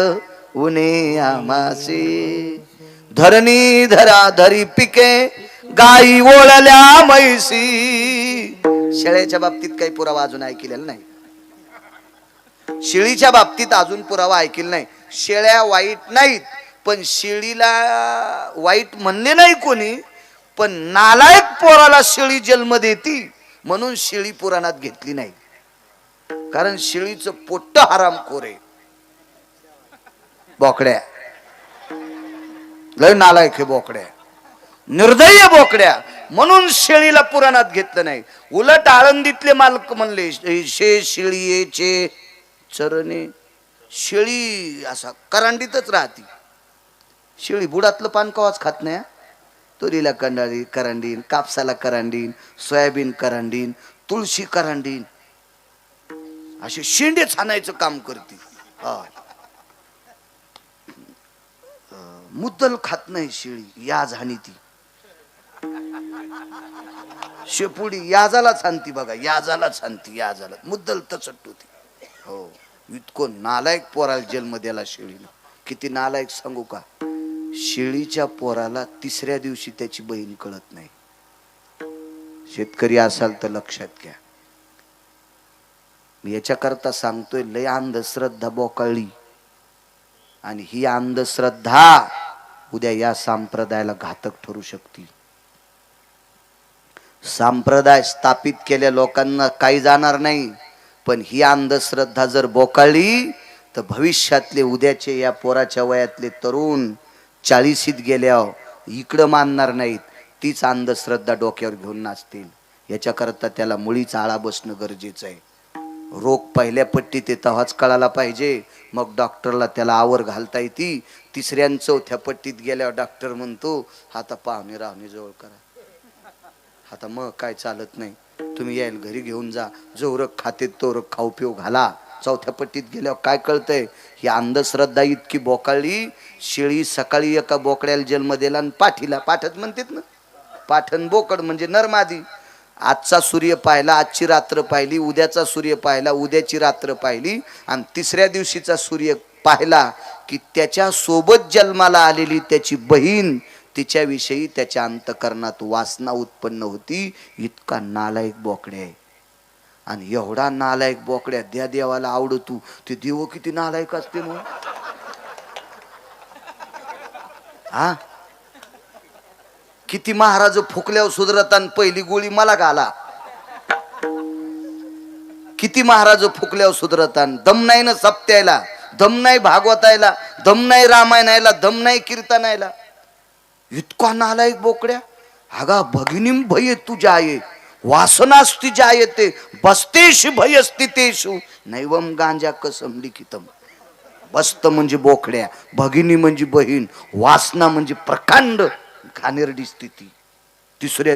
उने आमासे, धरणी धरा धरी पिके गायी ओळल्या म्हैसी. शेळ्याच्या बाबतीत काही पुरावा अजून ऐकलेला नाही. शेळीच्या बाबतीत अजून पुरावा ऐकलेला नाही. शेळ्या वाईट नाहीत, पण शेळीला वाईट म्हणले नाही कोणी. पण नालायक पोराला शेळी जन्म देती म्हणून शेळी पुराणात घेतली नाही. कारण शेळीचं पोट्ट हरामखोर आहे. बोकड्या लय नालायक आहे, बोकड्या निर्दयी बोकड्या, म्हणून शेळीला पुराणात घेतलं नाही. उलट आळंदीतले मालक म्हणले, शेळीचे चरणे. शेळी असा करांडीतच राहती. शेळी बुडातलं पान कवाच खात नाही. तुरीला कंडाळी करांडीन, कापसाला करांडीन, सोयाबीन करांडीन, तुळशी करांडीन. असे शेंडे छानायचं काम करते. हा. मुद्दल खात नाही शेळी, याज हानी ती. शेपुडी याजाला छानती बघा, याजाला छानती, याजाला मुद्दल तचट होती. हो, इतकं नालायक पोराला जन्म द्याला शेळीनं. किती नालायक सांगू का, शेळीच्या पोराला तिसऱ्या दिवशी त्याची बहीण कळत नाही. शेतकरी असाल तर लक्षात घ्या. मी याच्याकरता सांगतोय, लय अंधश्रद्धा बोकाळली आणि ही अंधश्रद्धा उद्या या संप्रदायाला घातक ठरू शकते. संप्रदाय स्थापित केल्या लोकांना काही जाणार नाही, पण ही अंधश्रद्धा जर बोकाळली तर भविष्यातले उद्याचे या पोराच्या वयातले तरुण 40शीत गेल्यावर इकडं मानणार नाहीत, तीच अंधश्रद्धा डोक्यावर घेऊन नाचतील. याच्याकरता त्याला मुळीच आळा बसणं गरजेचं आहे. रोग पहिल्या पट्टीत तेव्हाच कळायला पाहिजे, मग डॉक्टरला त्याला आवर घालता येते. तिसऱ्या चौथ्या पट्टीत गेल्यावर डॉक्टर म्हणतो आता पाहुणे राहुणे जवळ करा, आता मग काय चालत नाही, तुम्ही यायला घरी घेऊन जा, जोरक खाते तोरक खाऊ पिऊ घाला. चौथ्या पट्टीत गेल्यावर काय कळतंय, ही अंधश्रद्धा इतकी बोकाळली. शेळी सकाळी एका बोकड्याला जन्म दिला आणि पाठीला, पाठच म्हणतात ना, पाठन बोकड म्हणजे नरमादी. आजचा सूर्य पाहिला, आजची रात्र पाहिली, उद्याचा सूर्य पाहिला, उद्याची रात्र पाहिली, आणि तिसऱ्या दिवशीचा सूर्य पाहिला की त्याच्या सोबत जन्माला आलेली त्याची बहीण, तिच्याविषयी त्याच्या अंतकरणात वासना उत्पन्न होती. इतका नालायक बोकड्या आहे. आणि एवढा नालायक बोकड्या द्या देवाला आवडतू, ते देव किती नालायक असते मग. हा, किती महाराज फुकल्यावर सुधरतान पहिली गोळी मला घाला. किती महाराज फुकल्यावर सुधरतान, दम नाही ना सप्त्यायला, दम नाही भागवतायला, दम नाही रामायणायला, दम नाही कीर्तनायला. इतका नालायक बोकड्या. अगा भगिनीम भय तुझ्या आहे, वासनास्ति जायते बसतेश भयस्थितेषु नैवम गांजा कसम लिखितम. बस्त म्हणजे बोकड्या, भगिनी म्हणजे बहीण, वासना म्हणजे प्रकांड घाणेरडी स्थिती. तिसऱ्या